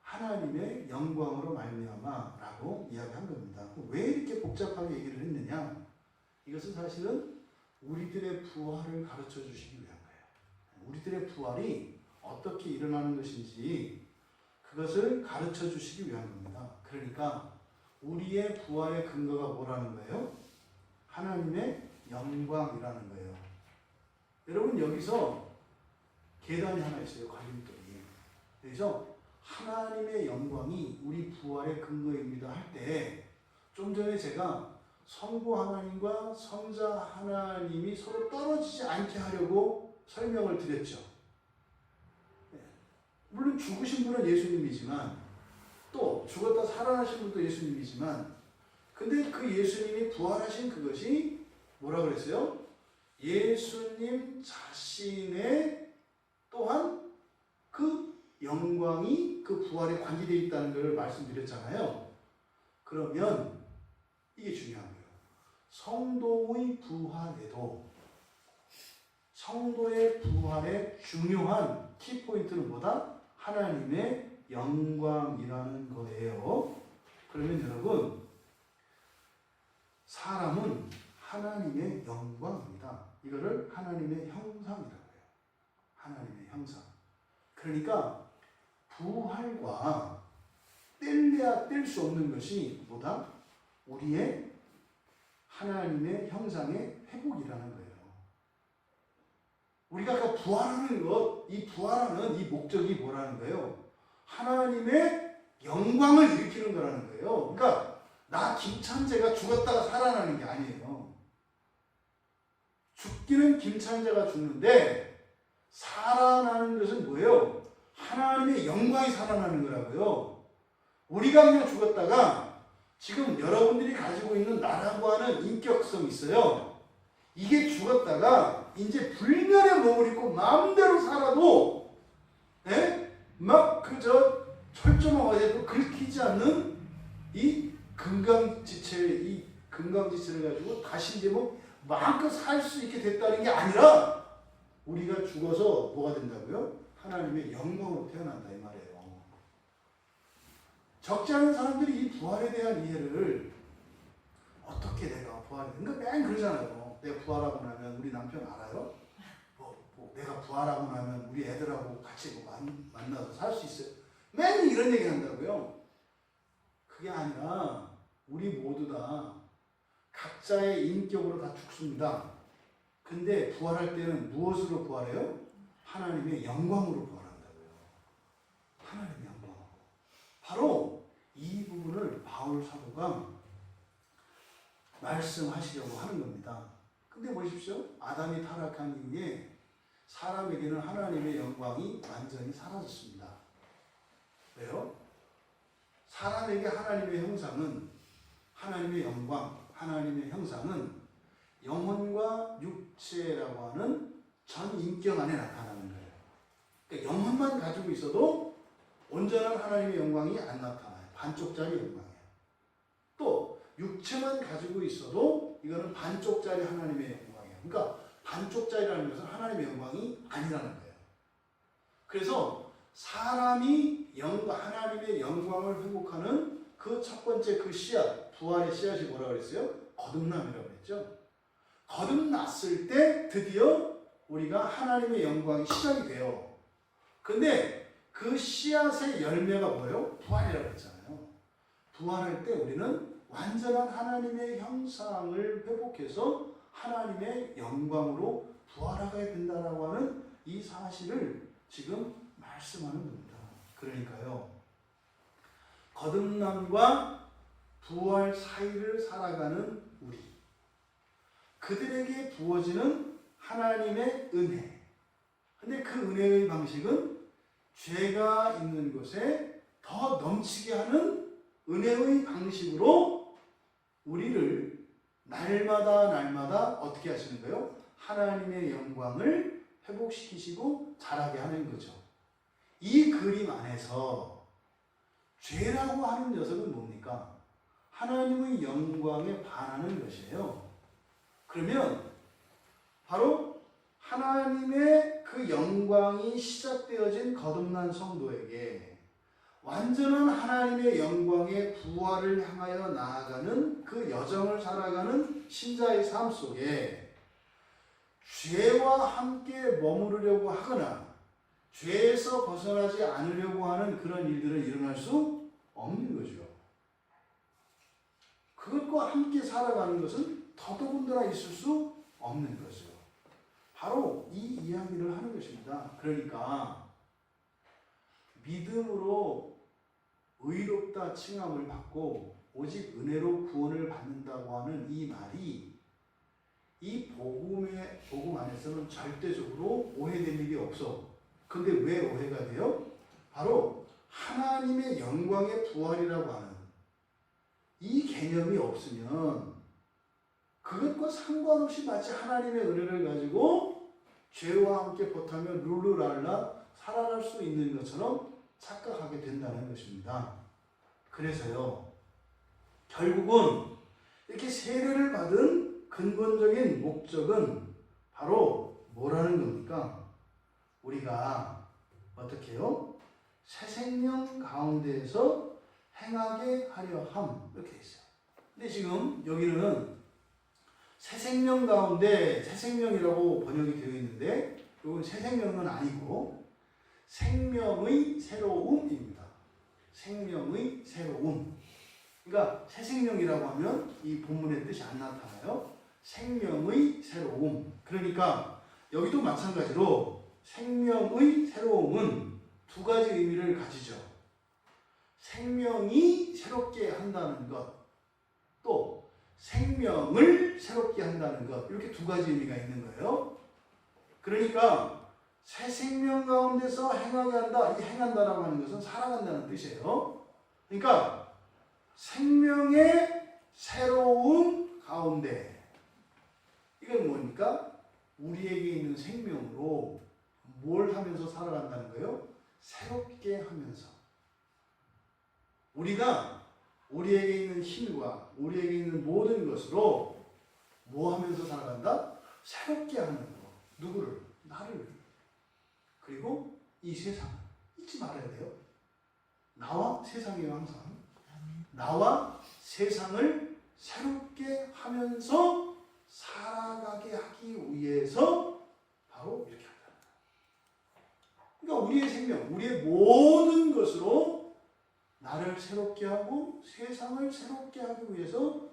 하나님의 영광으로 말미암아라고 이야기한 겁니다. 왜 이렇게 복잡하게 얘기를 했느냐? 이것은 사실은 우리들의 부활을 가르쳐 주시기 위한 거예요. 우리들의 부활이 어떻게 일어나는 것인지 그것을 가르쳐 주시기 위한 겁니다. 그러니까 우리의 부활의 근거가 뭐라는 거예요? 하나님의 영광이라는 거예요. 여러분 여기서 계단이 하나 있어요. 걸림돌이. 그래서 하나님의 영광이 우리 부활의 근거입니다 할 때 좀 전에 제가 성부 하나님과 성자 하나님이 서로 떨어지지 않게 하려고 설명을 드렸죠. 물론 죽으신 분은 예수님이지만 또 죽었다 살아나신 분도 예수님이지만 근데 그 예수님이 부활하신 그것이 뭐라 그랬어요? 예수님 자신의 또한 그 영광이 그 부활에 관계되어 있다는 것을 말씀드렸잖아요. 그러면 이게 중요한 거예요. 성도의 부활에도 성도의 부활의 중요한 키포인트는 뭐다? 하나님의 영광이라는 거예요. 그러면 여러분, 사람은 하나님의 영광입니다. 이거를 하나님의 형상이라고 해요. 하나님의 형상. 그러니까 부활과 뗄래야 뗄 수 없는 것이 뭐다? 우리의 하나님의 형상의 회복이라는 거예요. 우리가 아까 부활하는 것, 이 부활하는 이 목적이 뭐라는 거예요? 하나님의 영광을 일으키는 거라는 거예요. 그러니까 나 김찬재가 죽었다가 살아나는 게 아니에요. 죽기는 김찬재가 죽는데 살아나는 것은 뭐예요? 하나님의 영광이 살아나는 거라고요. 우리가 그냥 죽었다가 지금 여러분들이 가지고 있는 나라고 하는 인격성이 있어요. 이게 죽었다가 이제 불면의 몸을 입고 마음대로 살아도 막 그저 철조망 어디에도 긁히지 않는 이 금강지체를 가지고 다시 이제 뭐 마음껏 살 수 있게 됐다는 게 아니라 우리가 죽어서 뭐가 된다고요? 하나님의 영광으로 태어난다 이 말이에요. 적지 않은 사람들이 이 부활에 대한 이해를 어떻게 내가 부활했는가 맨 그러잖아요. 내가 부활하고 나면 우리 남편 알아요? 내가 부활하고 나면 우리 애들하고 같이 만나서 살 수 있어요? 맨 이런 얘기 한다고요. 그게 아니라 우리 모두 다 각자의 인격으로 다 죽습니다. 근데 부활할 때는 무엇으로 부활해요? 하나님의 영광으로 부활한다고요. 하나님의 영광. 바로 이 부분을 바울 사도가 말씀하시려고 하는 겁니다. 근데 보십시오. 아담이 타락한 이후에 사람에게는 하나님의 영광이 완전히 사라졌습니다. 왜요? 사람에게 하나님의 형상은 하나님의 영광, 하나님의 형상은 영혼과 육체라고 하는 전 인격 안에 나타나는 거예요. 그러니까 영혼만 가지고 있어도 온전한 하나님의 영광이 안 나타나요. 반쪽짜리 영광이에요. 또 육체만 가지고 있어도 이거는 반쪽짜리 하나님의 영광이에요. 그러니까 반쪽짜리라는 것은 하나님의 영광이 아니라는 거예요. 그래서 사람이 하나님의 영광을 회복하는 그 첫 번째 그 씨앗, 부활의 씨앗이 뭐라 그랬어요? 거듭남이라고 그랬죠. 거듭났을 때 드디어 우리가 하나님의 영광이 시작이 돼요. 근데 그 씨앗의 열매가 뭐예요? 부활이라고 했잖아요. 부활할 때 우리는 완전한 하나님의 형상을 회복해서 하나님의 영광으로 부활하게 된다라고 하는 이 사실을 지금 말씀하는 겁니다. 그러니까요. 거듭남과 부활 사이를 살아가는 우리. 그들에게 부어지는 하나님의 은혜. 근데 그 은혜의 방식은 죄가 있는 곳에 더 넘치게 하는 은혜의 방식으로 우리를 날마다 어떻게 하시는 거예요? 하나님의 영광을 회복시키시고 자라게 하는 거죠. 이 그림 안에서 죄라고 하는 녀석은 뭡니까? 하나님의 영광에 반하는 것이에요. 그러면 바로 하나님의 그 영광이 시작되어진 거듭난 성도에게 완전한 하나님의 영광의 부활을 향하여 나아가는 그 여정을 살아가는 신자의 삶 속에 죄와 함께 머무르려고 하거나 죄에서 벗어나지 않으려고 하는 그런 일들은 일어날 수 없는 거죠. 그것과 함께 살아가는 것은 더더군다나 있을 수 없는 거죠. 바로 이 이야기를 하는 것입니다. 그러니까 믿음으로 의롭다 칭함을 받고 오직 은혜로 구원을 받는다고 하는 이 말이 이 복음 안에서는 절대적으로 오해될 일이 없어. 근데 왜 오해가 돼요? 바로 하나님의 영광의 부활이라고 하는 이 개념이 없으면 그것과 상관없이 마치 하나님의 은혜를 가지고 죄와 함께 버타며 룰루랄라 살아갈 수 있는 것처럼 착각하게 된다는 것입니다. 그래서요, 결국은 이렇게 세례를 받은 근본적인 목적은 바로 뭐라는 겁니까? 우리가 어떻게 해요? 새 생명 가운데에서 행하게 하려 함, 이렇게 있어요. 근데 지금 여기는 새 생명 가운데 새 생명이라고 번역이 되어 있는데 이건 새 생명은 아니고 생명의 새로움입니다. 생명의 새로움. 그러니까 새 생명이라고 하면 이 본문의 뜻이 안 나타나요. 생명의 새로움. 그러니까 여기도 마찬가지로 생명의 새로움은 두 가지 의미를 가지죠. 생명이 새롭게 한다는 것, 또 생명을 새롭게 한다는 것, 이렇게 두 가지 의미가 있는 거예요. 그러니까 새 생명 가운데서 행하게 한다, 이 행한다라고 하는 것은 살아간다는 뜻이에요. 그러니까 생명의 새로운 가운데, 이건 뭡니까? 우리에게 있는 생명으로 뭘 하면서 살아간다는 거예요? 새롭게 하면서. 우리가 우리에게 있는 힘과 우리에게 있는 모든 것으로 뭐 하면서 살아간다? 새롭게 하는 거. 누구를? 나를. 그리고 이 세상을. 잊지 말아야 돼요. 나와 세상이에요, 항상. 나와 세상을 새롭게 하면서 살아가게 하기 위해서 바로 이렇게 한다. 그러니까 우리의 생명, 우리의 모든 것으로 나를 새롭게 하고 세상을 새롭게 하기 위해서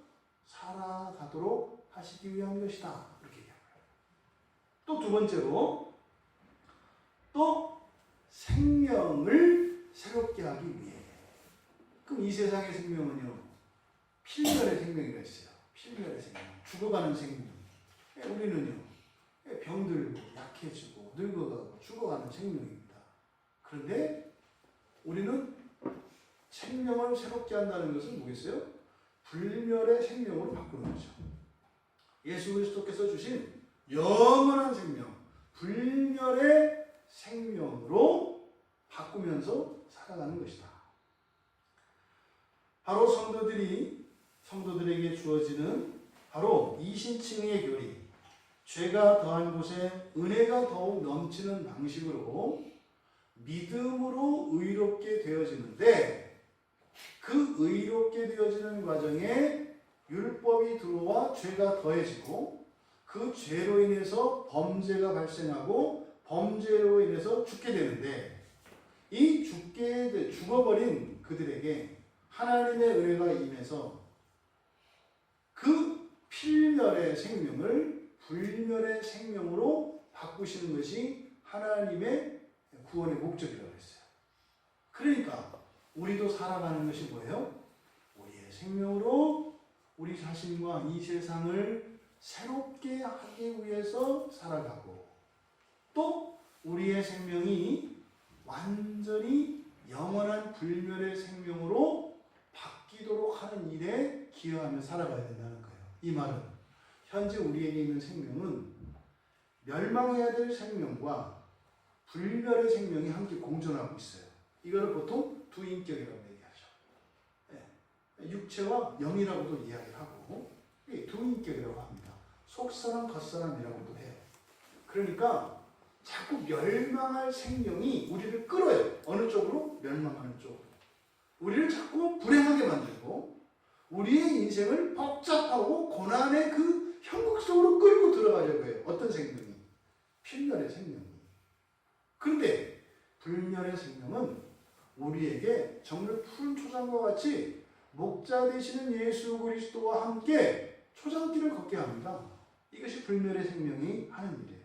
살아가도록 하시기 위한 것이다. 이렇게 얘기합니다. 또 두 번째로 또 생명을 새롭게 하기 위해. 그럼 이 세상의 생명은요, 필멸의 생명이가 있어요. 필멸의 생명, 죽어가는 생명. 우리는요, 병들고 약해지고 늙어가고 죽어가는 생명입니다. 그런데 우리는 생명을 새롭게 한다는 것은 뭐겠어요? 불멸의 생명으로 바꾸는 거죠. 예수 그리스도께서 주신 영원한 생명, 불멸의 생명으로 바꾸면서 살아가는 것이다. 바로 성도들에게 주어지는 바로 이신칭의 교리, 죄가 더한 곳에 은혜가 더욱 넘치는 방식으로 믿음으로 의롭게 되어지는데, 그 의롭게 되어지는 과정에 율법이 들어와 죄가 더해지고 그 죄로 인해서 범죄가 발생하고 범죄로 인해서 죽게 되는데, 이 죽어버린 그들에게 하나님의 은혜가 임해서 그 필멸의 생명을 불멸의 생명으로 바꾸시는 것이 하나님의 구원의 목적이라고 했어요. 그러니까 우리도 살아가는 것이 뭐예요? 우리의 생명으로 우리 자신과 이 세상을 새롭게 하기 위해서 살아가고, 또 우리의 생명이 완전히 영원한 불멸의 생명으로 바뀌도록 하는 일에 기여하며 살아가야 된다는 거예요. 이 말은 현재 우리에게 있는 생명은 멸망해야 될 생명과 불멸의 생명이 함께 공존하고 있어요. 이거를 보통 두 인격이라고 얘기하죠. 육체와 영이라고도 이야기를 하고 두 인격이라고 합니다. 속사람, 겉사람이라고도 해요. 그러니까 자꾸 멸망할 생명이 우리를 끌어요. 어느 쪽으로? 멸망하는 쪽으로. 우리를 자꾸 불행하게 만들고 우리의 인생을 복잡하고 고난의 그 현극 속으로 끌고 들어가려고 해요. 어떤 생명이? 필멸의 생명이. 그런데 불멸의 생명은 우리에게 정말 푸른 초장과 같이 목자 되시는 예수 그리스도와 함께 초장길을 걷게 합니다. 이것이 불멸의 생명이 하는 일이에요.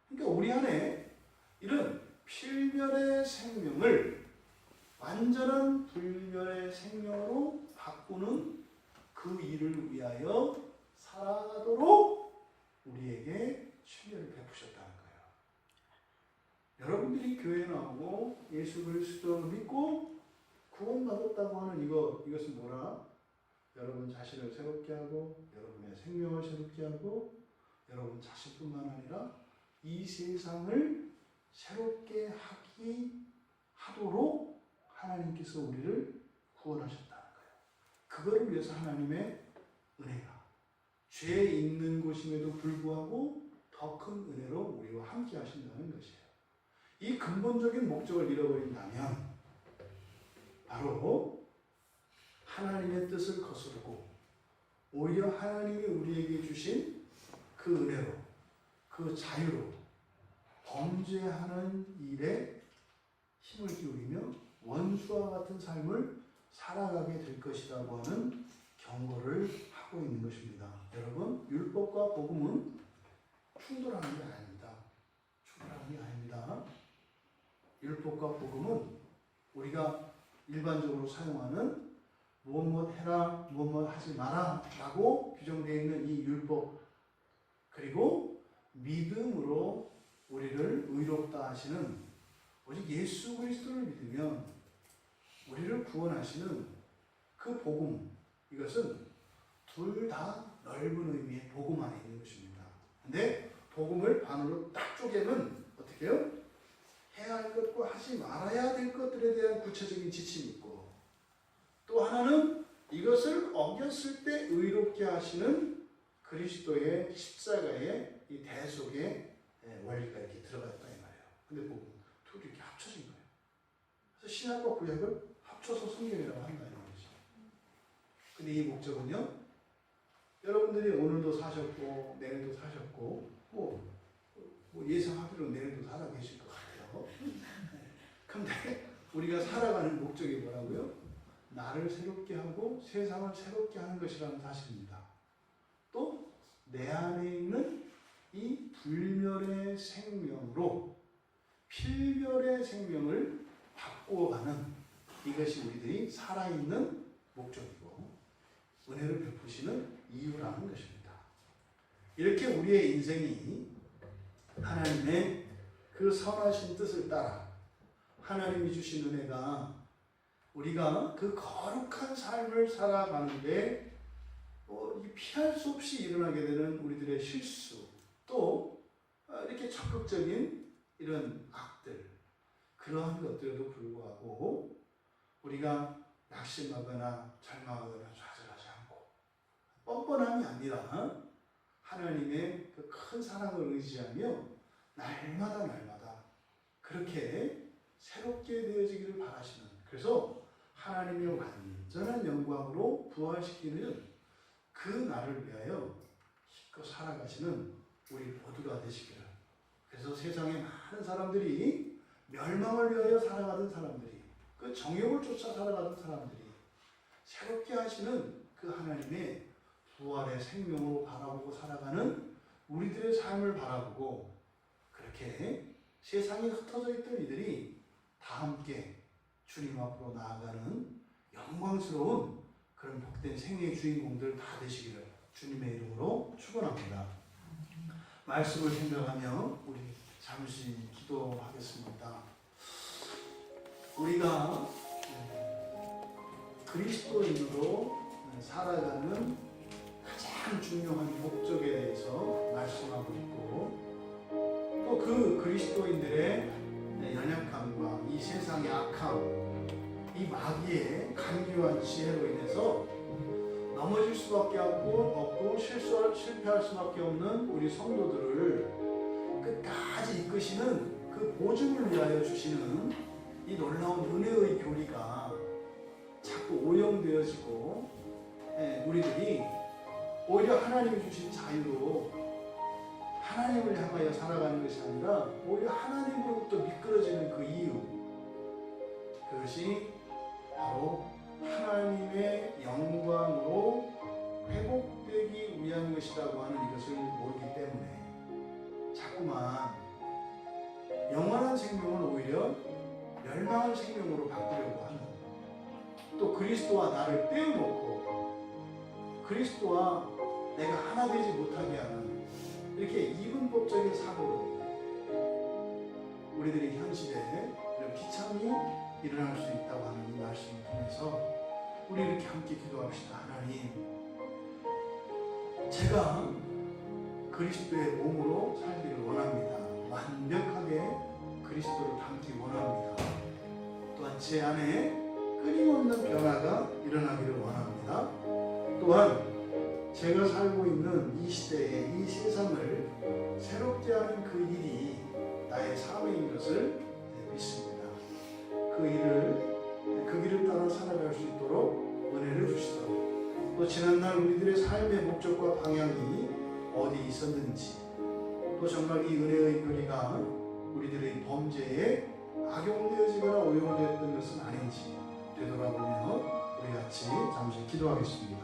그러니까 우리 안에 이런 필멸의 생명을 완전한 불멸의 생명으로 바꾸는 그 일을 위하여 살아가도록 우리에게 신뢰를 베푸셨다는 거예요. 여러분들이 교회에 나오고 예수 그리스도를 믿고 구원받았다고 하는 이것은 뭐라? 여러분 자신을 새롭게 하고 여러분의 생명을 새롭게 하고 여러분 자신뿐만 아니라 이 세상을 새롭게 하도록 하나님께서 우리를 구원하셨다는 거예요. 그거를 위해서 하나님의 은혜가 죄 있는 곳임에도 불구하고 더 큰 은혜로 우리와 함께 하신다는 것이에요. 이 근본적인 목적을 잃어버린다면 바로 하나님의 뜻을 거스르고 오히려 하나님이 우리에게 주신 그 은혜로 그 자유로 범죄하는 일에 힘을 기울이며 원수와 같은 삶을 살아가게 될 것이라고 하는 경고를 하고 있는 것입니다. 여러분, 율법과 복음은 충돌하는 게 아닙니다. 충돌하는 게 아닙니다. 율법과 복음은 우리가 일반적으로 사용하는 무엇 해라, 무엇 하지 마라 라고 규정되어 있는 이 율법, 그리고 믿음으로 우리를 의롭다 하시는 오직 예수 그리스도를 믿으면 우리를 구원하시는 그 복음, 이것은 둘 다 넓은 의미의 복음 안에 있는 것입니다. 근데 복음을 반으로 딱 쪼개면 어떻게 해요? 해야 할 것과 하지 말아야 될 것들에 대한 구체적인 지침이 있고, 또 하나는 이것을 어겼을 때 의롭게 하시는 그리스도의 십자가의 이 대속의 원리가 이렇게 들어가 있다 이 말이에요. 근데 복음 둘이 이렇게 합쳐진 거예요. 그래서 신약과 구약을 합쳐서 성경이라고 한다 이 말이죠. 근데 이 목적은요, 여러분들이 오늘도 사셨고 내일도 사셨고 뭐 예상하기로 내일도 살아 계실 것 같아요. 근데 우리가 살아가는 목적이 뭐라고요? 나를 새롭게 하고 세상을 새롭게 하는 것이라는 사실입니다. 또 내 안에 있는 이 불멸의 생명으로 필멸의 생명을 바꾸어가는 이것이 우리들이 살아있는 목적이고 은혜를 베푸시는 이유라는 것입니다. 이렇게 우리의 인생이 하나님의 그 선하신 뜻을 따라 하나님이 주신 은혜가 우리가 그 거룩한 삶을 살아가는데 피할 수 없이 일어나게 되는 우리들의 실수, 또 이렇게 적극적인 이런 악들, 그러한 것들에도 불구하고 우리가 낙심하거나 절망하거나 좌절하지 않고 뻔뻔함이 아니라 하나님의 그 큰 사랑을 의지하며 날마다 그렇게 새롭게 되어지기를 바라시는, 그래서 하나님의 완전한 영광으로 부활시키는 그 날을 위하여 힘껏 살아가시는 우리 모두가 되시기를. 그래서 세상에 많은 사람들이 멸망을 위하여 살아가던 사람들이, 그 정욕을 쫓아 살아가던 사람들이 새롭게 하시는 그 하나님의 부활의 생명으로 바라보고 살아가는 우리들의 삶을 바라보고, 그렇게 세상에 흩어져 있던 이들이 다 함께 주님 앞으로 나아가는 영광스러운 그런 복된 생애의 주인공들 다 되시기를 주님의 이름으로 축원합니다. 말씀을 생각하며 우리 잠시 기도하겠습니다. 우리가 그리스도인으로 살아가는 가장 중요한 목적에 대해서 말씀하고 있고, 또 그 그리스도인들의 연약함과 이 세상의 악함, 이 마귀의 간교한 지혜로 인해서 넘어질 수밖에 없고 실패할 수밖에 없는 우리 성도들을 끝까지 이끄시는 그 보증을 위하여 주시는 이 놀라운 은혜의 교리가 자꾸 오염되어지고, 우리들이 오히려 하나님이 주신 자유로 하나님을 향하여 살아가는 것이 아니라 오히려 하나님으로부터 미끄러지는 그 이유, 그것이 바로 하나님의 영광으로 회복되기 위한 것이라고 하는 이것을 모르기 때문에 자꾸만 영원한 생명을 오히려 멸망을 생명으로 바꾸려고 하는, 또 그리스도와 나를 떼어놓고 그리스도와 내가 하나 되지 못하게 하는 이렇게 이분법적인 사고로 우리들의 현실에 이런 비참이 일어날 수 있다고 하는 이 말씀을 통해서 우리 이렇게 함께 기도합시다. 하나님, 제가 그리스도의 몸으로 살기를 원합니다. 완벽하게 그리스도를 닮기 원합니다. 또한 제 안에 끊임없는 변화가 일어나기를 원합니다. 또한 제가 살고 있는 이 시대에 이 세상을 새롭게 하는 그 일이 나의 사명인 것을 믿습니다. 그 길을 따라 살아갈 수 있도록 은혜를 주시도록, 또 지난날 우리들의 삶의 목적과 방향이 어디 있었는지, 또 정말 이 은혜의 거리가 우리들의 범죄에 악용되어지거나 오용되었던 것은 아닌지 되돌아보며 우리 같이 잠시 기도하겠습니다.